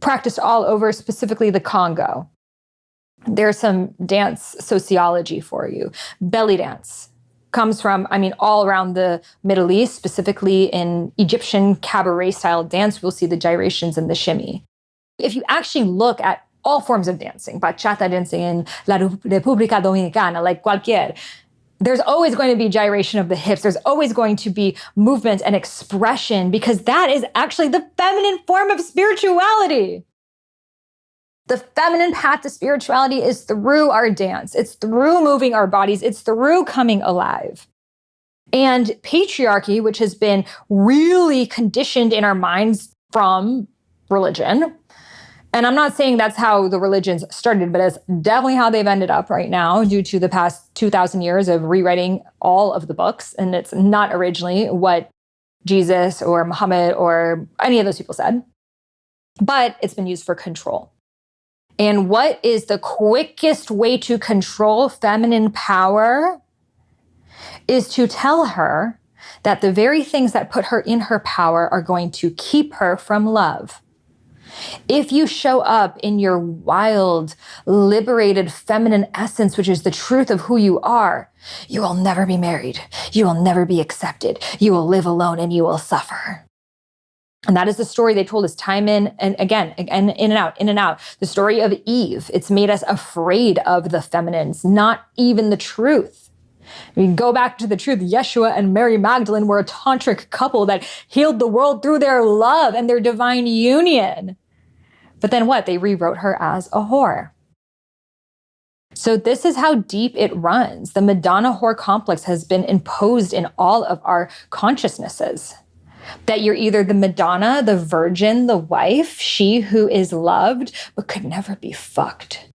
practiced all over, specifically the Congo. There's some dance sociology for you. Belly dance comes from, all around the Middle East, specifically in Egyptian cabaret style dance, we'll see the gyrations and the shimmy. If you actually look at all forms of dancing, bachata dancing in La República Dominicana, like cualquier, there's always going to be gyration of the hips. There's always going to be movement and expression because that is actually the feminine form of spirituality. The feminine path to spirituality is through our dance. It's through moving our bodies. It's through coming alive. And patriarchy, which has been really conditioned in our minds from religion, and I'm not saying that's how the religions started, but it's definitely how they've ended up right now due to the past 2,000 years of rewriting all of the books. And it's not originally what Jesus or Muhammad or any of those people said, but it's been used for control. And what is the quickest way to control feminine power is to tell her that the very things that put her in her power are going to keep her from love. If you show up in your wild, liberated feminine essence, which is the truth of who you are, you will never be married. You will never be accepted. You will live alone and you will suffer. And that is the story they told us time in and again, and in and out. The story of Eve. It's made us afraid of the feminines, not even the truth. We go back to the truth. Yeshua and Mary Magdalene were a tantric couple that healed the world through their love and their divine union. But then what? They rewrote her as a whore. So this is how deep it runs. The Madonna whore complex has been imposed in all of our consciousnesses. That you're either the Madonna, the virgin, the wife, she who is loved, but could never be fucked.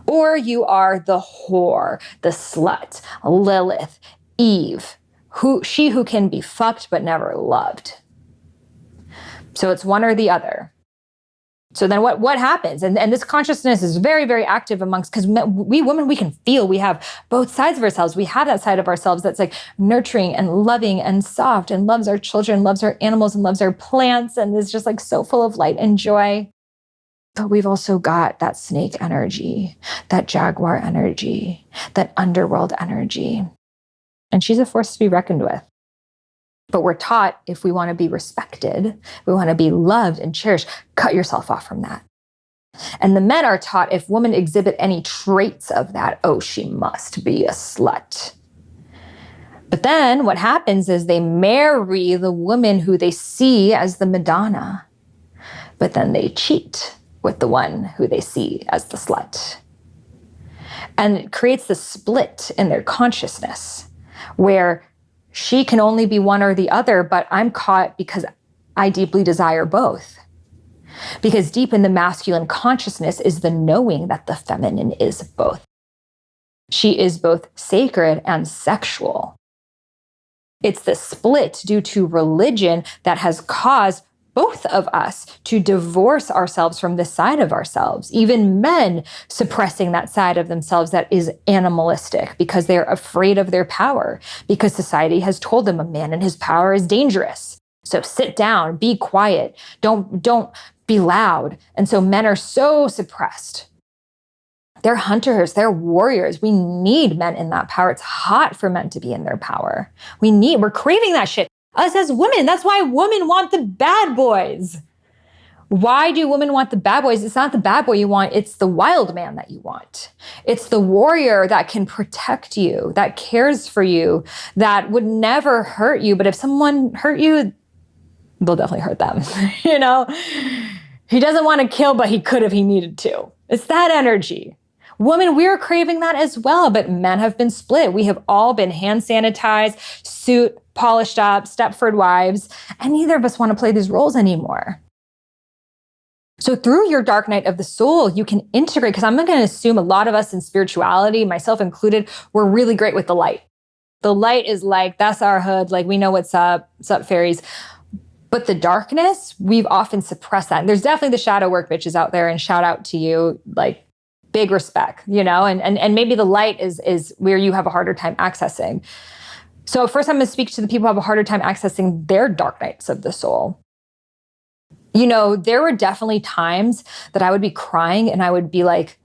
Or you are the whore, the slut, Lilith, Eve, she who can be fucked but never loved. So it's one or the other. So then what happens? And this consciousness is very, very active amongst, because we women, we can feel, we have both sides of ourselves. We have that side of ourselves that's like nurturing and loving and soft and loves our children, loves our animals and loves our plants and is just like so full of light and joy. But we've also got that snake energy, that jaguar energy, that underworld energy. And she's a force to be reckoned with. But we're taught if we want to be respected, we want to be loved and cherished, cut yourself off from that. And the men are taught if women exhibit any traits of that, oh, she must be a slut. But then what happens is they marry the woman who they see as the Madonna, but then they cheat with the one who they see as the slut. And it creates this split in their consciousness where she can only be one or the other, but I'm caught because I deeply desire both. Because deep in the masculine consciousness is the knowing that the feminine is both. She is both sacred and sexual. It's the split due to religion that has caused both of us to divorce ourselves from this side of ourselves, even men suppressing that side of themselves that is animalistic because they're afraid of their power, because society has told them a man and his power is dangerous. So sit down, be quiet, don't be loud. And so men are so suppressed. They're hunters, they're warriors. We need men in that power. It's hot for men to be in their power. We're craving that shit. Us as women, that's why women want the bad boys. Why do women want the bad boys? It's not the bad boy you want, it's the wild man that you want. It's the warrior that can protect you, that cares for you, that would never hurt you. But if someone hurt you, they'll definitely hurt them. You know, he doesn't want to kill, but he could if he needed to. It's that energy. Women, we're craving that as well, but men have been split. We have all been hand sanitized, suit, polished up, Stepford wives, and neither of us want to play these roles anymore. So through your dark night of the soul, you can integrate, because I'm going to assume a lot of us in spirituality, myself included, we're really great with the light. The light is like, that's our hood. Like, we know what's up fairies. But the darkness, we've often suppressed that. And there's definitely the shadow work bitches out there, and shout out to you, like, big respect, and maybe the light is where you have a harder time accessing. So first I'm going to speak to the people who have a harder time accessing their dark nights of the soul. There were definitely times that I would be crying and I would be like,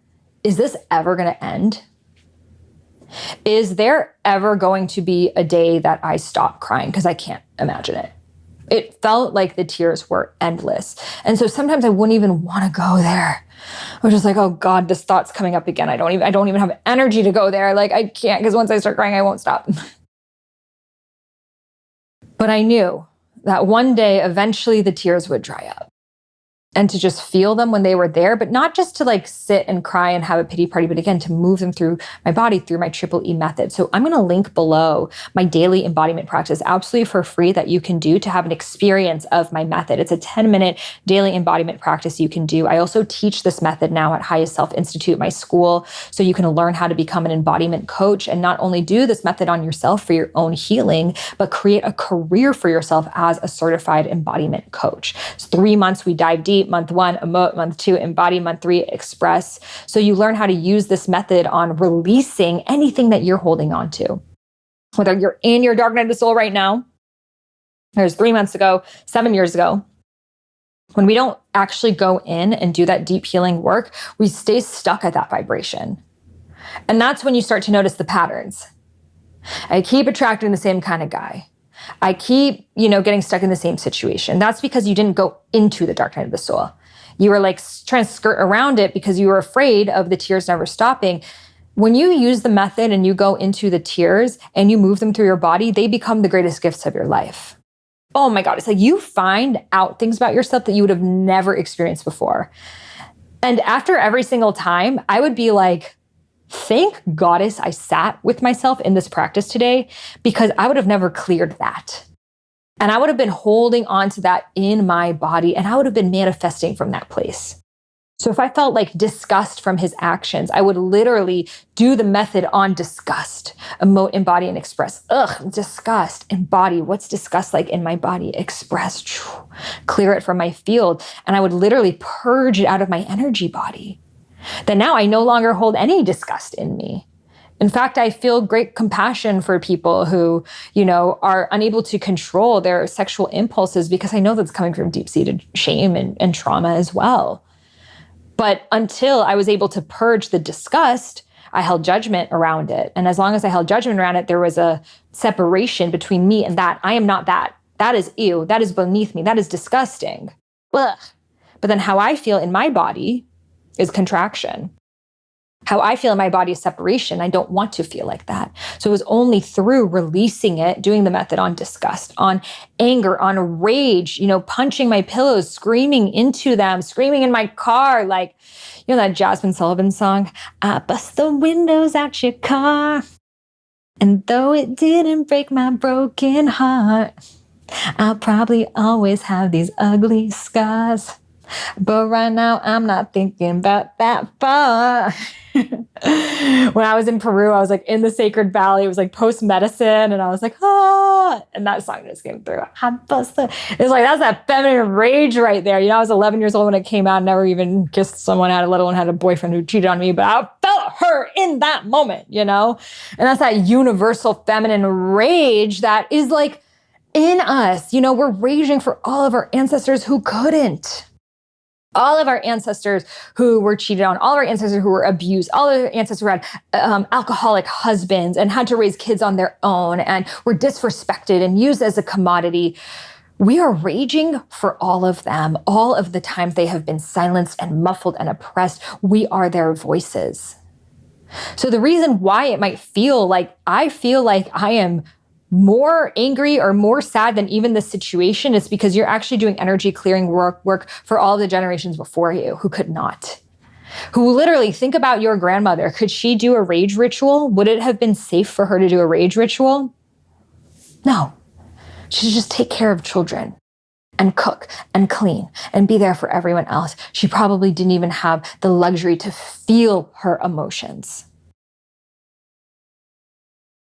is this ever going to end? Is there ever going to be a day that I stop crying? Because I can't imagine it. It felt like the tears were endless. And so sometimes I wouldn't even want to go there. I was just like, oh God, this thought's coming up again. I don't even have energy to go there. Like, I can't, because once I start crying, I won't stop. But I knew that one day, eventually the tears would dry up. And to just feel them when they were there, but not just to like sit and cry and have a pity party, but again, to move them through my body, through my triple E method. So I'm going to link below my daily embodiment practice absolutely for free that you can do to have an experience of my method. It's a 10-minute daily embodiment practice you can do. I also teach this method now at Highest Self Institute, my school, so you can learn how to become an embodiment coach and not only do this method on yourself for your own healing, but create a career for yourself as a certified embodiment coach. It's 3 months, we dive deep. Month 1, emote. Month 2, embody. Month 3, express. So you learn how to use this method on releasing anything that you're holding on to. Whether you're in your dark night of the soul right now, there's 3 months ago, 7 years ago, when we don't actually go in and do that deep healing work, we stay stuck at that vibration. And that's when you start to notice the patterns. I keep attracting the same kind of guy. I keep, getting stuck in the same situation. That's because you didn't go into the dark night of the soul. You were like trying to skirt around it because you were afraid of the tears never stopping. When you use the method and you go into the tears and you move them through your body, they become the greatest gifts of your life. Oh my God. It's like you find out things about yourself that you would have never experienced before. And after every single time, I would be like, thank Goddess I sat with myself in this practice today, because I would have never cleared that. And I would have been holding on to that in my body, and I would have been manifesting from that place. So if I felt like disgust from his actions, I would literally do the method on disgust, emote, embody, and express. Disgust, embody. What's disgust like in my body? Express, clear it from my field. And I would literally purge it out of my energy body. Then now I no longer hold any disgust in me. In fact, I feel great compassion for people who, are unable to control their sexual impulses, because I know that's coming from deep-seated shame and trauma as well. But until I was able to purge the disgust, I held judgment around it. And as long as I held judgment around it, there was a separation between me and that. I am not that. That is ew. That is beneath me. That is disgusting. Ugh. But then how I feel in my body is contraction. How I feel in my body is separation. I don't want to feel like that. So it was only through releasing it, doing the method on disgust, on anger, on rage, punching my pillows, screaming into them, screaming in my car, like, that Jasmine Sullivan song, I bust the windows out your car. And though it didn't break my broken heart, I'll probably always have these ugly scars. But right now, I'm not thinking about that far. When I was in Peru, I was like in the Sacred Valley. It was like post-medicine. And I was like, and that song just came through. It's like, that's that feminine rage right there. I was 11 years old when it came out. Never even kissed someone, let alone had a boyfriend who cheated on me. But I felt her in that moment, And that's that universal feminine rage that is like in us. We're raging for all of our ancestors who couldn't. All of our ancestors who were cheated on, all of our ancestors who were abused, all of our ancestors who had alcoholic husbands and had to raise kids on their own and were disrespected and used as a commodity. We are raging for all of them, all of the times they have been silenced and muffled and oppressed. We are their voices. So the reason why it might feel like I am more angry or more sad than even the situation is because you're actually doing energy clearing work for all the generations before you who could not. Who literally, think about your grandmother. Could she do a rage ritual? Would it have been safe for her to do a rage ritual? No. She should just take care of children. and cook and clean and be there for everyone else. She probably didn't even have the luxury to feel her emotions.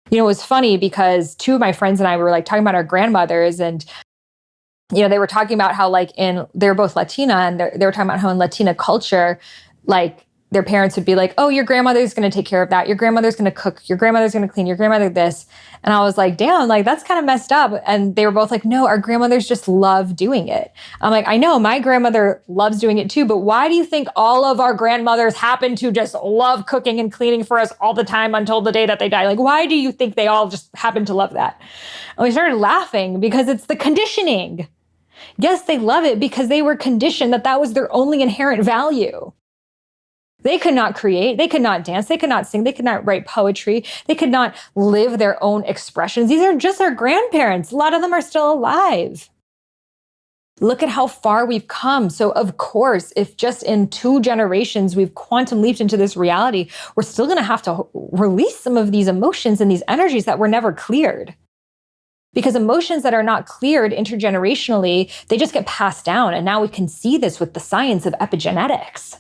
You know, it was funny because two of my friends and I were like talking about our grandmothers, and you know, they were talking about how they're both Latina, and they were talking about how in Latina culture, like their parents would be like, oh, your grandmother's going to take care of that. Your grandmother's going to cook. Your grandmother's going to clean. Your grandmother this. And I was like, damn, like that's kind of messed up. And they were both like, no, our grandmothers just love doing it. I'm like, I know my grandmother loves doing it too, but why do you think all of our grandmothers happen to just love cooking and cleaning for us all the time until the day that they die? Like, why do you think they all just happen to love that? And we started laughing because it's the conditioning. Yes, they love it because they were conditioned that was their only inherent value. They could not create, they could not dance, they could not sing, they could not write poetry, they could not live their own expressions. These are just our grandparents. A lot of them are still alive. Look at how far we've come. So of course, if just in 2 generations we've quantum leaped into this reality, we're still going to have to release some of these emotions and these energies that were never cleared. Because emotions that are not cleared intergenerationally, they just get passed down. And now we can see this with the science of epigenetics,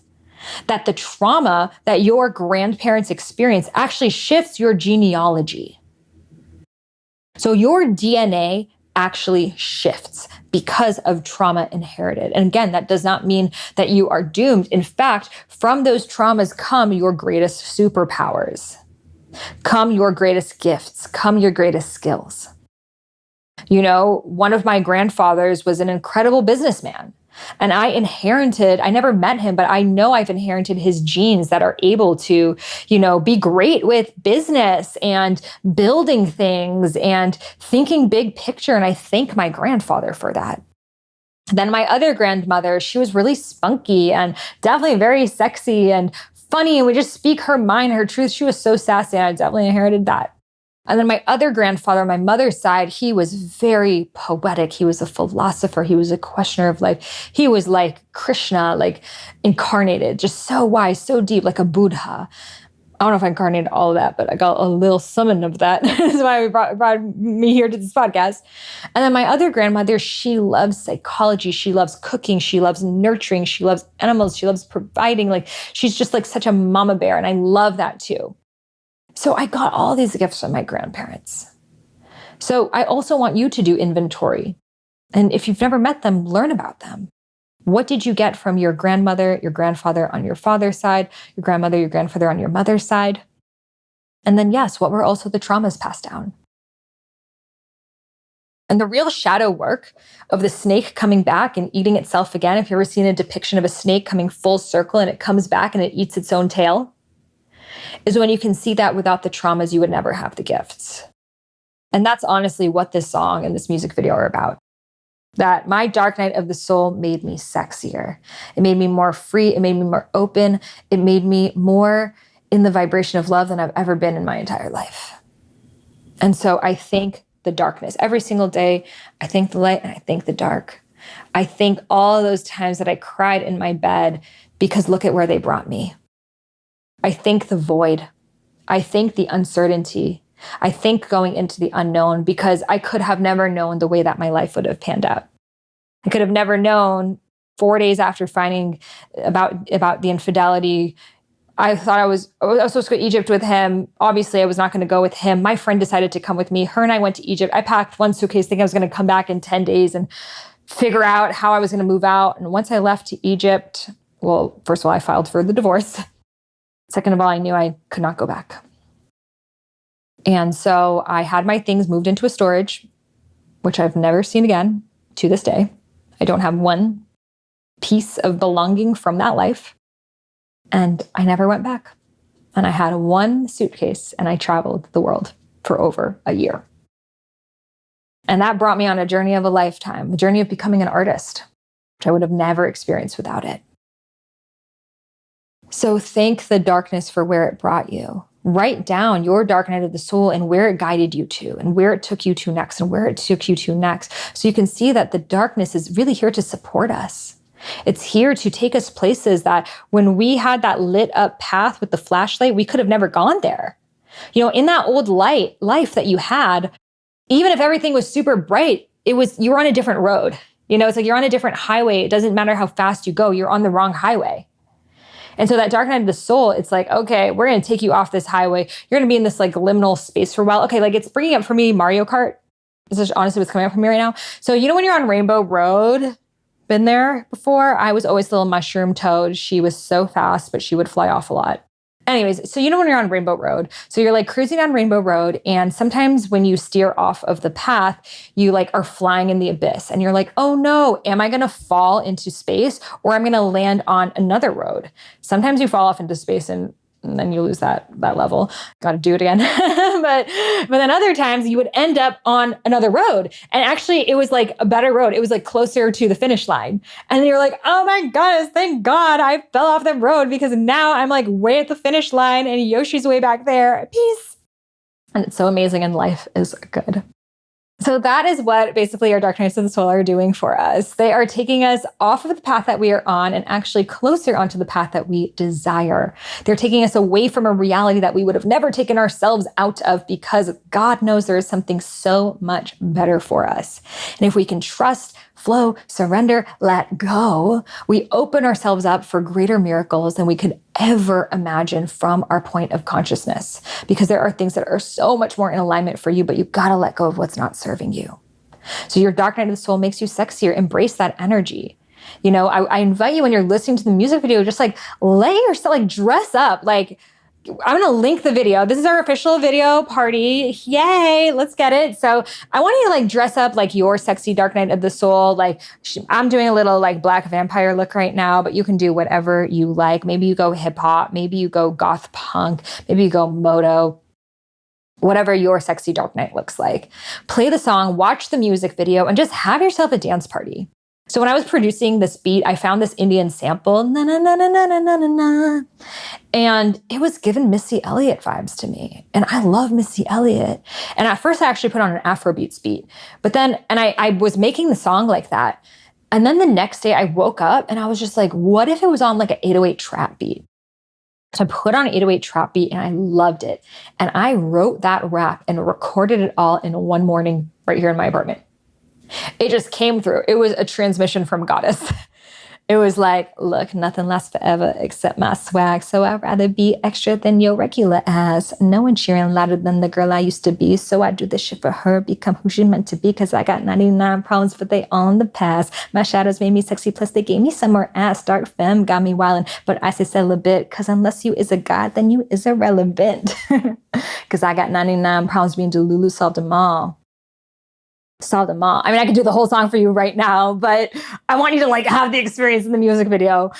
that the trauma that your grandparents experienced actually shifts your genealogy. So your DNA actually shifts because of trauma inherited. And again, that does not mean that you are doomed. In fact, from those traumas come your greatest superpowers, come your greatest gifts, come your greatest skills. You know, one of my grandfathers was an incredible businessman. And I never met him, but I know I've inherited his genes that are able to, you know, be great with business and building things and thinking big picture. And I thank my grandfather for that. Then my other grandmother, she was really spunky and definitely very sexy and funny. And would just speak her mind, her truth. She was so sassy. And I definitely inherited that. And then my other grandfather, my mother's side, he was very poetic. He was a philosopher. He was a questioner of life. He was like Krishna, like incarnated, just so wise, so deep, like a Buddha. I don't know if I incarnated all of that, but I got a little summon of that. That's why we brought me here to this podcast. And then my other grandmother, she loves psychology. She loves cooking. She loves nurturing. She loves animals. She loves providing. Like she's just like such a mama bear. And I love that too. So I got all these gifts from my grandparents. So I also want you to do inventory. And if you've never met them, learn about them. What did you get from your grandmother, your grandfather on your father's side, your grandmother, your grandfather on your mother's side? And then yes, what were also the traumas passed down? And the real shadow work of the snake coming back and eating itself again, if you've ever seen a depiction of a snake coming full circle and it comes back and it eats its own tail, is when you can see that without the traumas, you would never have the gifts. And that's honestly what this song and this music video are about. That my dark night of the soul made me sexier. It made me more free. It made me more open. It made me more in the vibration of love than I've ever been in my entire life. And so I thank the darkness. Every single day, I thank the light and I thank the dark. I thank all of those times that I cried in my bed because look at where they brought me. I thank the void. I thank the uncertainty. I think going into the unknown because I could have never known the way that my life would have panned out. I could have never known 4 days after finding about the infidelity. I thought I was supposed to go to Egypt with him. Obviously, I was not going to go with him. My friend decided to come with me. Her and I went to Egypt. I packed one suitcase thinking I was going to come back in 10 days and figure out how I was going to move out. And once I left to Egypt, well, first of all, I filed for the divorce. Second of all, I knew I could not go back. And so I had my things moved into a storage, which I've never seen again to this day. I don't have one piece of belonging from that life. And I never went back. And I had one suitcase and I traveled the world for over a year. And that brought me on a journey of a lifetime, a journey of becoming an artist, which I would have never experienced without it. So thank the darkness for where it brought you. Write down your dark night of the soul and where it guided you to and where it took you to next and where it took you to next. So you can see that the darkness is really here to support us. It's here to take us places that when we had that lit up path with the flashlight, we could have never gone there. You know, in that old life that you had, even if everything was super bright, you were on a different road. It's like you're on a different highway. It doesn't matter how fast you go, you're on the wrong highway. And so that dark night of the soul, it's like, okay, we're going to take you off this highway. You're going to be in this like liminal space for a while. Okay, like it's bringing up for me Mario Kart. This is honestly what's coming up for me right now. So when you're on Rainbow Road, been there before? I was always the little mushroom toad. She was so fast, but she would fly off a lot. Anyways, so when you're on Rainbow Road, so you're like cruising on Rainbow Road, and sometimes when you steer off of the path, you like are flying in the abyss, and you're like, oh no, am I gonna fall into space, or I'm gonna land on another road? Sometimes you fall off into space and then you lose that level. Got to do it again. but then other times you would end up on another road. And actually it was like a better road. It was like closer to the finish line. And then you're like, oh my goodness, thank God I fell off the road, because now I'm like way at the finish line and Yoshi's way back there. Peace. And it's so amazing, and life is good. So that is what basically our dark nights of the soul are doing for us. They are taking us off of the path that we are on and actually closer onto the path that we desire. They're taking us away from a reality that we would have never taken ourselves out of, because God knows there is something so much better for us. And if we can trust, flow, surrender, let go, we open ourselves up for greater miracles than we could ever imagine from our point of consciousness, because there are things that are so much more in alignment for you, but you got to let go of what's not serving you. So your dark night of the soul makes you sexier. Embrace that energy. I invite you, when you're listening to the music video, just like lay yourself, like dress up. Like, I'm going to link the video. This is our official video party. Yay, let's get it. So I want you to like dress up like your sexy dark night of the soul. Like I'm doing a little like black vampire look right now, but you can do whatever you like. Maybe you go hip hop, maybe you go goth punk, maybe you go moto, whatever your sexy dark night looks like. Play the song, watch the music video, and just have yourself a dance party. So when I was producing this beat, I found this Indian sample, na na na na na na na na, and it was giving Missy Elliott vibes to me. And I love Missy Elliott. And at first I actually put on an Afrobeats beat, but then, and I was making the song like that. And then the next day I woke up and I was just like, what if it was on like an 808 trap beat? So I put on an 808 trap beat and I loved it. And I wrote that rap and recorded it all in one morning right here in my apartment. It just came through. It was a transmission from Goddess. It was like, look, nothing lasts forever except my swag. So I'd rather be extra than your regular ass. No one cheering louder than the girl I used to be. So I do this shit for her, become who she meant to be. Cause I got 99 problems, but they all in the past. My shadows made me sexy. Plus they gave me some more ass. Dark femme got me wildin'. But I say celibate. Cause unless you is a god, then you is irrelevant. Cause I got 99 problems being Delulu solved them all. Solve them all. I mean, I could do the whole song for you right now, but I want you to like have the experience in the music video.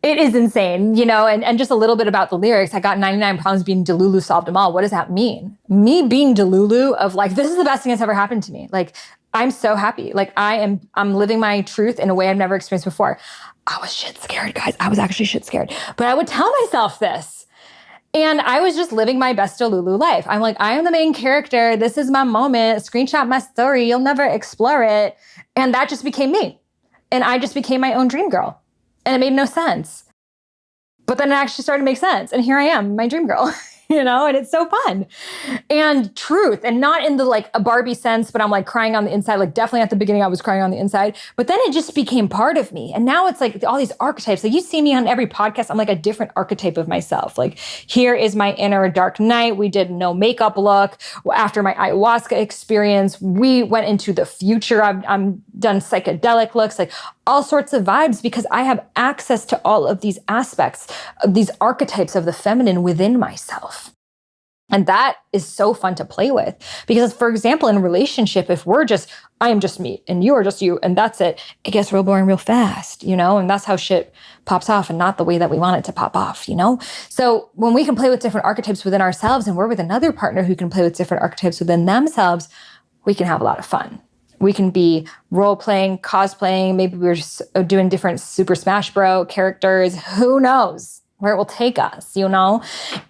It is insane, and just a little bit about the lyrics. I got 99 problems being Delulu solved them all. What does that mean? Me being Delulu of like, this is the best thing that's ever happened to me. Like, I'm so happy. Like I'm living my truth in a way I've never experienced before. I was shit scared, guys. I was actually shit scared, but I would tell myself this. And I was just living my best Delulu life. I'm like, I am the main character. This is my moment. Screenshot my story. You'll never explore it. And that just became me. And I just became my own dream girl. And it made no sense. But then it actually started to make sense. And here I am, my dream girl. And it's so fun. And truth, and not in the like a Barbie sense, but I'm like crying on the inside. Like definitely at the beginning, I was crying on the inside, but then it just became part of me. And now it's like all these archetypes. Like you see me on every podcast, I'm like a different archetype of myself. Like here is my inner dark night. We did no makeup look. After my ayahuasca experience, we went into the future. I'm done psychedelic looks, like all sorts of vibes, because I have access to all of these aspects, of these archetypes of the feminine within myself. And that is so fun to play with, because for example, in a relationship, if I am just me and you are just you and that's it, it gets real boring real fast, and that's how shit pops off, and not the way that we want it to pop off, So when we can play with different archetypes within ourselves and we're with another partner who can play with different archetypes within themselves, we can have a lot of fun. We can be role-playing, cosplaying, maybe we're just doing different Super Smash Bros. Characters, who knows where it will take us,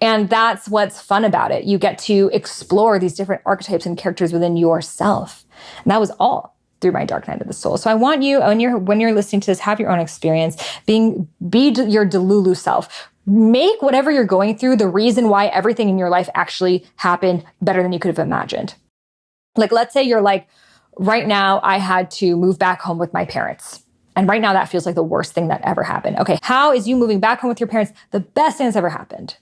And that's what's fun about it. You get to explore these different archetypes and characters within yourself. And that was all through my dark night of the soul. So I want you, when you're listening to this, have your own experience, be your Delulu self. Make whatever you're going through the reason why everything in your life actually happened better than you could have imagined. Like, let's say you're like, right now I had to move back home with my parents. And right now that feels like the worst thing that ever happened. Okay, how is you moving back home with your parents the best thing that's ever happened?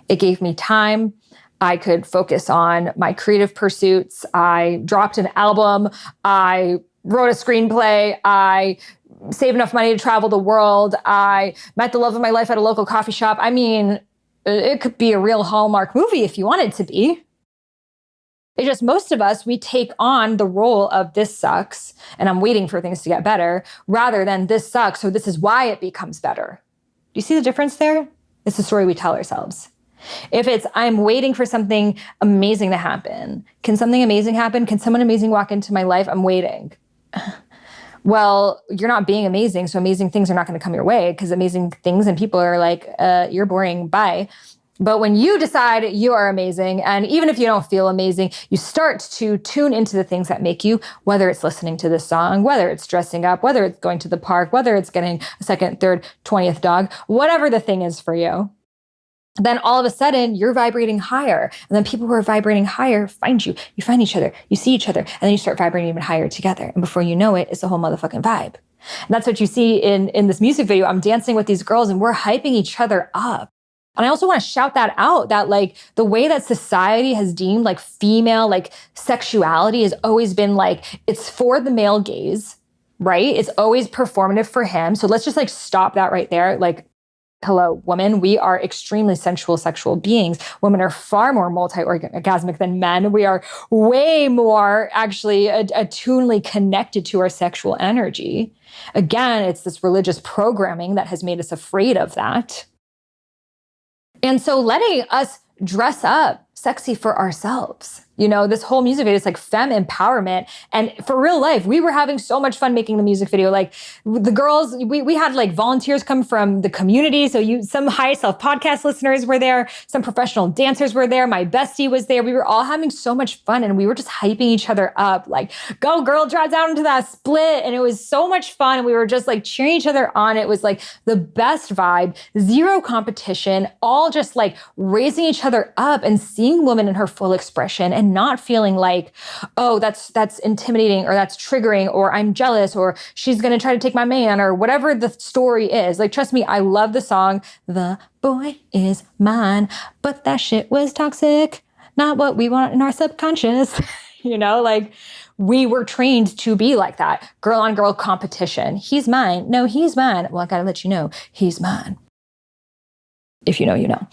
It gave me time. I could focus on my creative pursuits. I dropped an album. I wrote a screenplay. I saved enough money to travel the world. I met the love of my life at a local coffee shop. I mean, it could be a real Hallmark movie if you want it to be. It's just most of us, we take on the role of this sucks and I'm waiting for things to get better rather than this sucks, so this is why it becomes better. Do you see the difference there? It's the story we tell ourselves. If it's, I'm waiting for something amazing to happen. Can something amazing happen? Can someone amazing walk into my life? I'm waiting. Well, you're not being amazing, so amazing things are not going to come your way because amazing things and people are like, you're boring, bye. But when you decide you are amazing, and even if you don't feel amazing, you start to tune into the things that make you, whether it's listening to this song, whether it's dressing up, whether it's going to the park, whether it's getting a second, third, 20th dog, whatever the thing is for you, then all of a sudden you're vibrating higher. And then people who are vibrating higher find you. You find each other, you see each other, and then you start vibrating even higher together. And before you know it, it's a whole motherfucking vibe. And that's what you see in this music video. I'm dancing with these girls and we're hyping each other up. And I also want to shout that out, that like the way that society has deemed like female, like sexuality has always been like, it's for the male gaze, right? It's always performative for him. So let's just like stop that right there. Like, hello, women, we are extremely sensual sexual beings. Women are far more multi-orgasmic than men. We are way more actually attunely connected to our sexual energy. Again, it's this religious programming that has made us afraid of that. And so letting us dress up sexy for ourselves. You know, this whole music video is like femme empowerment. And for real life, we were having so much fun making the music video. Like the girls, we had like volunteers come from the community. So some High Self podcast listeners were there. Some professional dancers were there. My bestie was there. We were all having so much fun and we were just hyping each other up. Like, go girl, drive down into that split. And it was so much fun. And we were just like cheering each other on. It was like the best vibe, zero competition, all just like raising each other up and seeing women in her full expression and not feeling like, oh, that's intimidating or that's triggering or I'm jealous or she's going to try to take my man or whatever the story is. Like, trust me, I love the song, The Boy Is Mine, but that shit was toxic. Not what we want in our subconscious. You know, like we were trained to be like that. Girl on girl competition. He's mine. No, he's mine. Well, I got to let you know, he's mine. If you know, you know.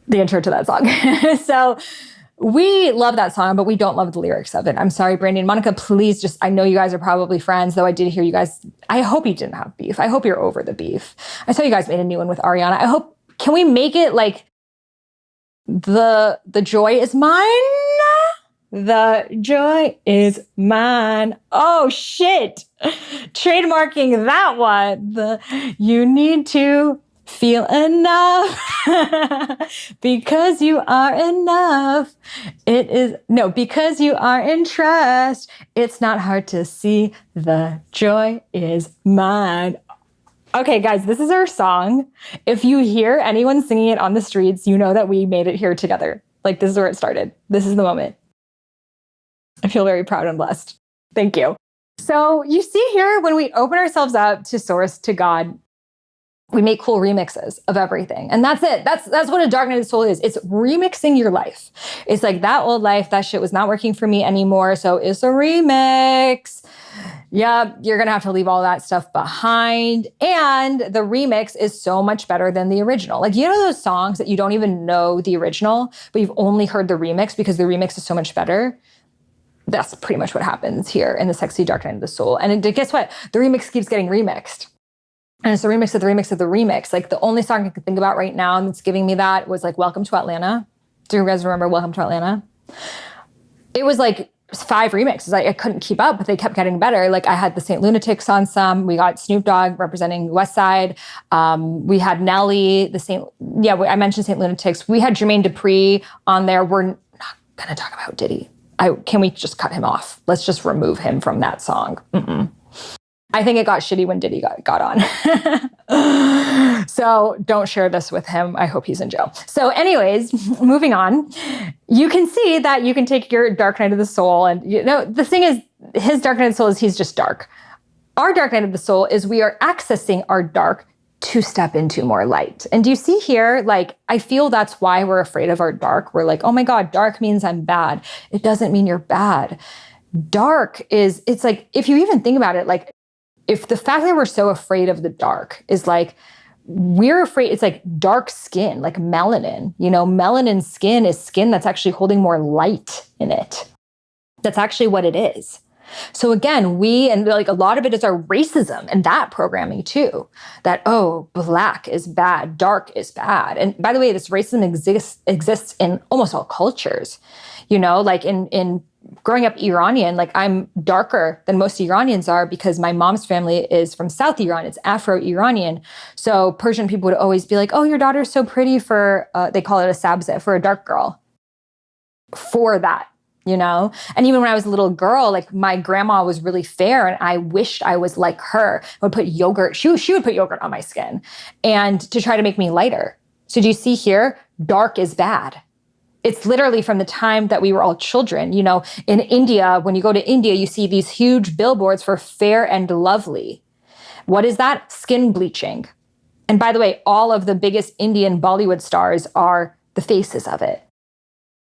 The intro to that song. So we love that song, but we don't love the lyrics of it. I'm sorry, Brandy and Monica, please just, I know you guys are probably friends, though I did hear you guys, I hope you didn't have beef. I hope you're over the beef. I saw you guys made a new one with Ariana. I hope, can we make it like the joy is mine? The joy is mine. Oh shit. Trademarking that one. You need to feel enough because you are enough. Because you are in trust. It's not hard to see the joy is mine. Okay, guys, this is our song. If you hear anyone singing it on the streets, you know that we made it here together. Like, this is where it started. This is the moment. I feel very proud and blessed. Thank you. So you see here, when we open ourselves up to Source, to God, we make cool remixes of everything. And that's it. That's what a dark night of the soul is. It's remixing your life. It's like that old life, that shit was not working for me anymore. So it's a remix. Yeah, you're going to have to leave all that stuff behind. And the remix is so much better than the original. Like, you know those songs that you don't even know the original, but you've only heard the remix because the remix is so much better? That's pretty much what happens here in the Sexy Dark Night of the Soul. And guess what? The remix keeps getting remixed. And it's the remix of the remix of the remix. Like, the only song I can think about right now that's giving me that was like Welcome to Atlanta. Do you guys remember Welcome to Atlanta? It was like 5 remixes. I couldn't keep up, but they kept getting better. Like, I had the Saint Lunatics on some. We got Snoop Dogg representing West Side. We had Nelly, I mentioned Saint Lunatics. We had Jermaine Dupri on there. We're not going to talk about Diddy. Can we just cut him off? Let's just remove him from that song. I think it got shitty when Diddy got on. So don't share this with him. I hope he's in jail. So anyways, moving on, you can see that you can take your dark night of the soul. And the thing is, his dark night of the soul is he's just dark. Our dark night of the soul is we are accessing our dark to step into more light. And do you see here, like, I feel that's why we're afraid of our dark. We're like, oh my God, dark means I'm bad. It doesn't mean you're bad. Dark is, it's like, if you even think about it, like, if the fact that we're so afraid of the dark is like, we're afraid, it's like dark skin, like melanin, melanin skin is skin that's actually holding more light in it. That's actually what it is. So again, and like a lot of it is our racism and that programming too, that, oh, black is bad, dark is bad. And by the way, this racism exists in almost all cultures, like in growing up Iranian, like I'm darker than most Iranians are because my mom's family is from South Iran. It's Afro-Iranian. So Persian people would always be like, oh, your daughter's so pretty for, they call it a sabzeh, for a dark girl. For that, And even when I was a little girl, like my grandma was really fair and I wished I was like her. I would put yogurt, she would put yogurt on my skin and to try to make me lighter. So do you see here, dark is bad. It's literally from the time that we were all children. In India, when you go to India, you see these huge billboards for fair and lovely. What is that? Skin bleaching. And by the way, all of the biggest Indian Bollywood stars are the faces of it.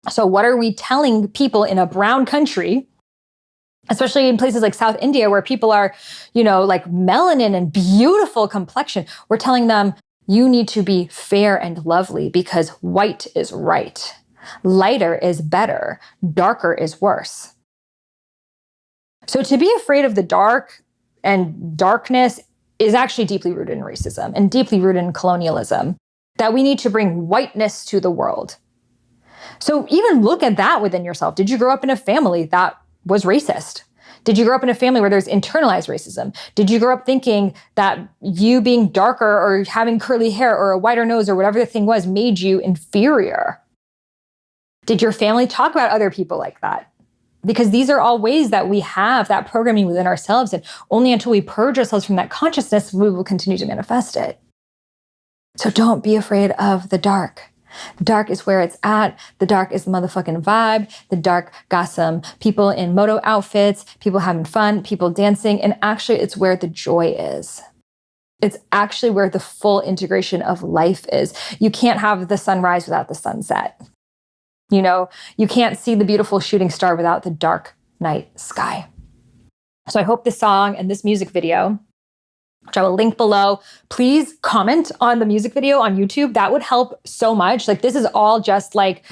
So what are we telling people in a brown country, especially in places like South India, where people are, like melanin and beautiful complexion? We're telling them, you need to be fair and lovely because white is right. Lighter is better. Darker is worse. So to be afraid of the dark and darkness is actually deeply rooted in racism and deeply rooted in colonialism, that we need to bring whiteness to the world. So even look at that within yourself. Did you grow up in a family that was racist? Did you grow up in a family where there's internalized racism? Did you grow up thinking that you being darker or having curly hair or a wider nose or whatever the thing was made you inferior? Did your family talk about other people like that? Because these are all ways that we have that programming within ourselves, and only until we purge ourselves from that consciousness, we will continue to manifest it. So don't be afraid of the dark. The dark is where it's at. The dark is the motherfucking vibe. The dark got some people in moto outfits, people having fun, people dancing, and actually it's where the joy is. It's actually where the full integration of life is. You can't have the sunrise without the sunset. You can't see the beautiful shooting star without the dark night sky. So I hope this song and this music video, which I will link below, please comment on the music video on YouTube. That would help so much. Like, this is all just like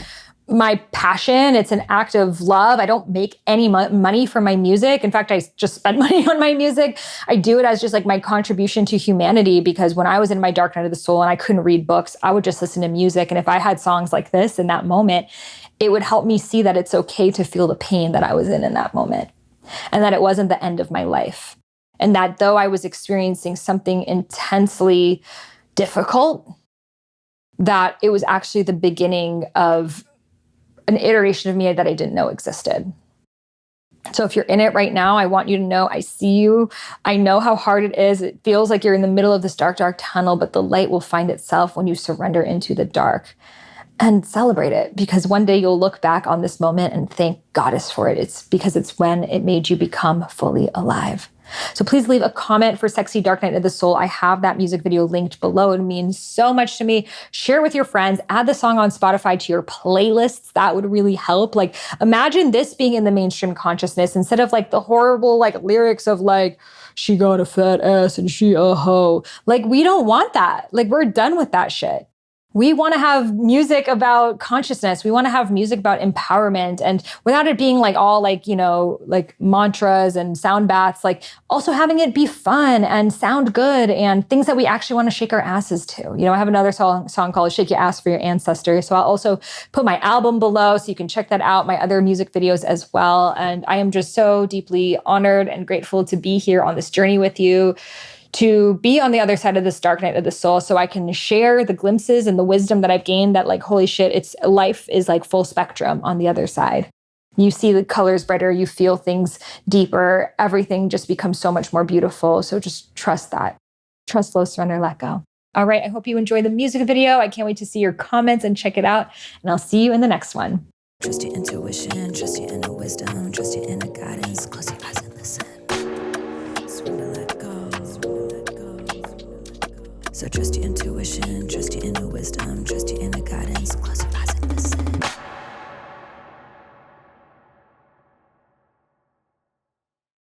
my passion. It's an act of love. I don't make any money from my music. In fact, I just spend money on my music. I do it as just like my contribution to humanity, because when I was in my dark night of the soul and I couldn't read books, I would just listen to music. And if I had songs like this in that moment, it would help me see that it's okay to feel the pain that I was in that moment, and that it wasn't the end of my life. And that though I was experiencing something intensely difficult, that it was actually the beginning of an iteration of me that I didn't know existed. So if you're in it right now, I want you to know I see you. I know how hard it is. It feels like you're in the middle of this dark, dark tunnel, but the light will find itself when you surrender into the dark. And celebrate it, because one day you'll look back on this moment and thank Goddess for it. It's because it's when it made you become fully alive. So please leave a comment for Sexy Dark Night of the Soul. I have that music video linked below. It means so much to me. Share with your friends. Add the song on Spotify to your playlists. That would really help. Like, imagine this being in the mainstream consciousness instead of like the horrible like lyrics of like, she got a fat ass and she a hoe. Like, we don't want that. Like, we're done with that shit. We want to have music about consciousness. We want to have music about empowerment, and without it being like all like, like mantras and sound baths, like also having it be fun and sound good and things that we actually want to shake our asses to. I have another song called Shake Your Ass for Your Ancestors. So I'll also put my album below so you can check that out, my other music videos as well. And I am just so deeply honored and grateful to be here on this journey with you, to be on the other side of this dark night of the soul, so I can share the glimpses and the wisdom that I've gained, that like, holy shit, life is like full spectrum on the other side. You see the colors brighter, you feel things deeper, everything just becomes so much more beautiful. So just trust that. Trust, flow, surrender, let go. All right, I hope you enjoyed the music video. I can't wait to see your comments and check it out. And I'll see you in the next one. Trust your intuition, trust your inner wisdom, trust your inner guidance. Close your eyes and listen. Surrender, let go. So trust your intuition, trust your inner wisdom,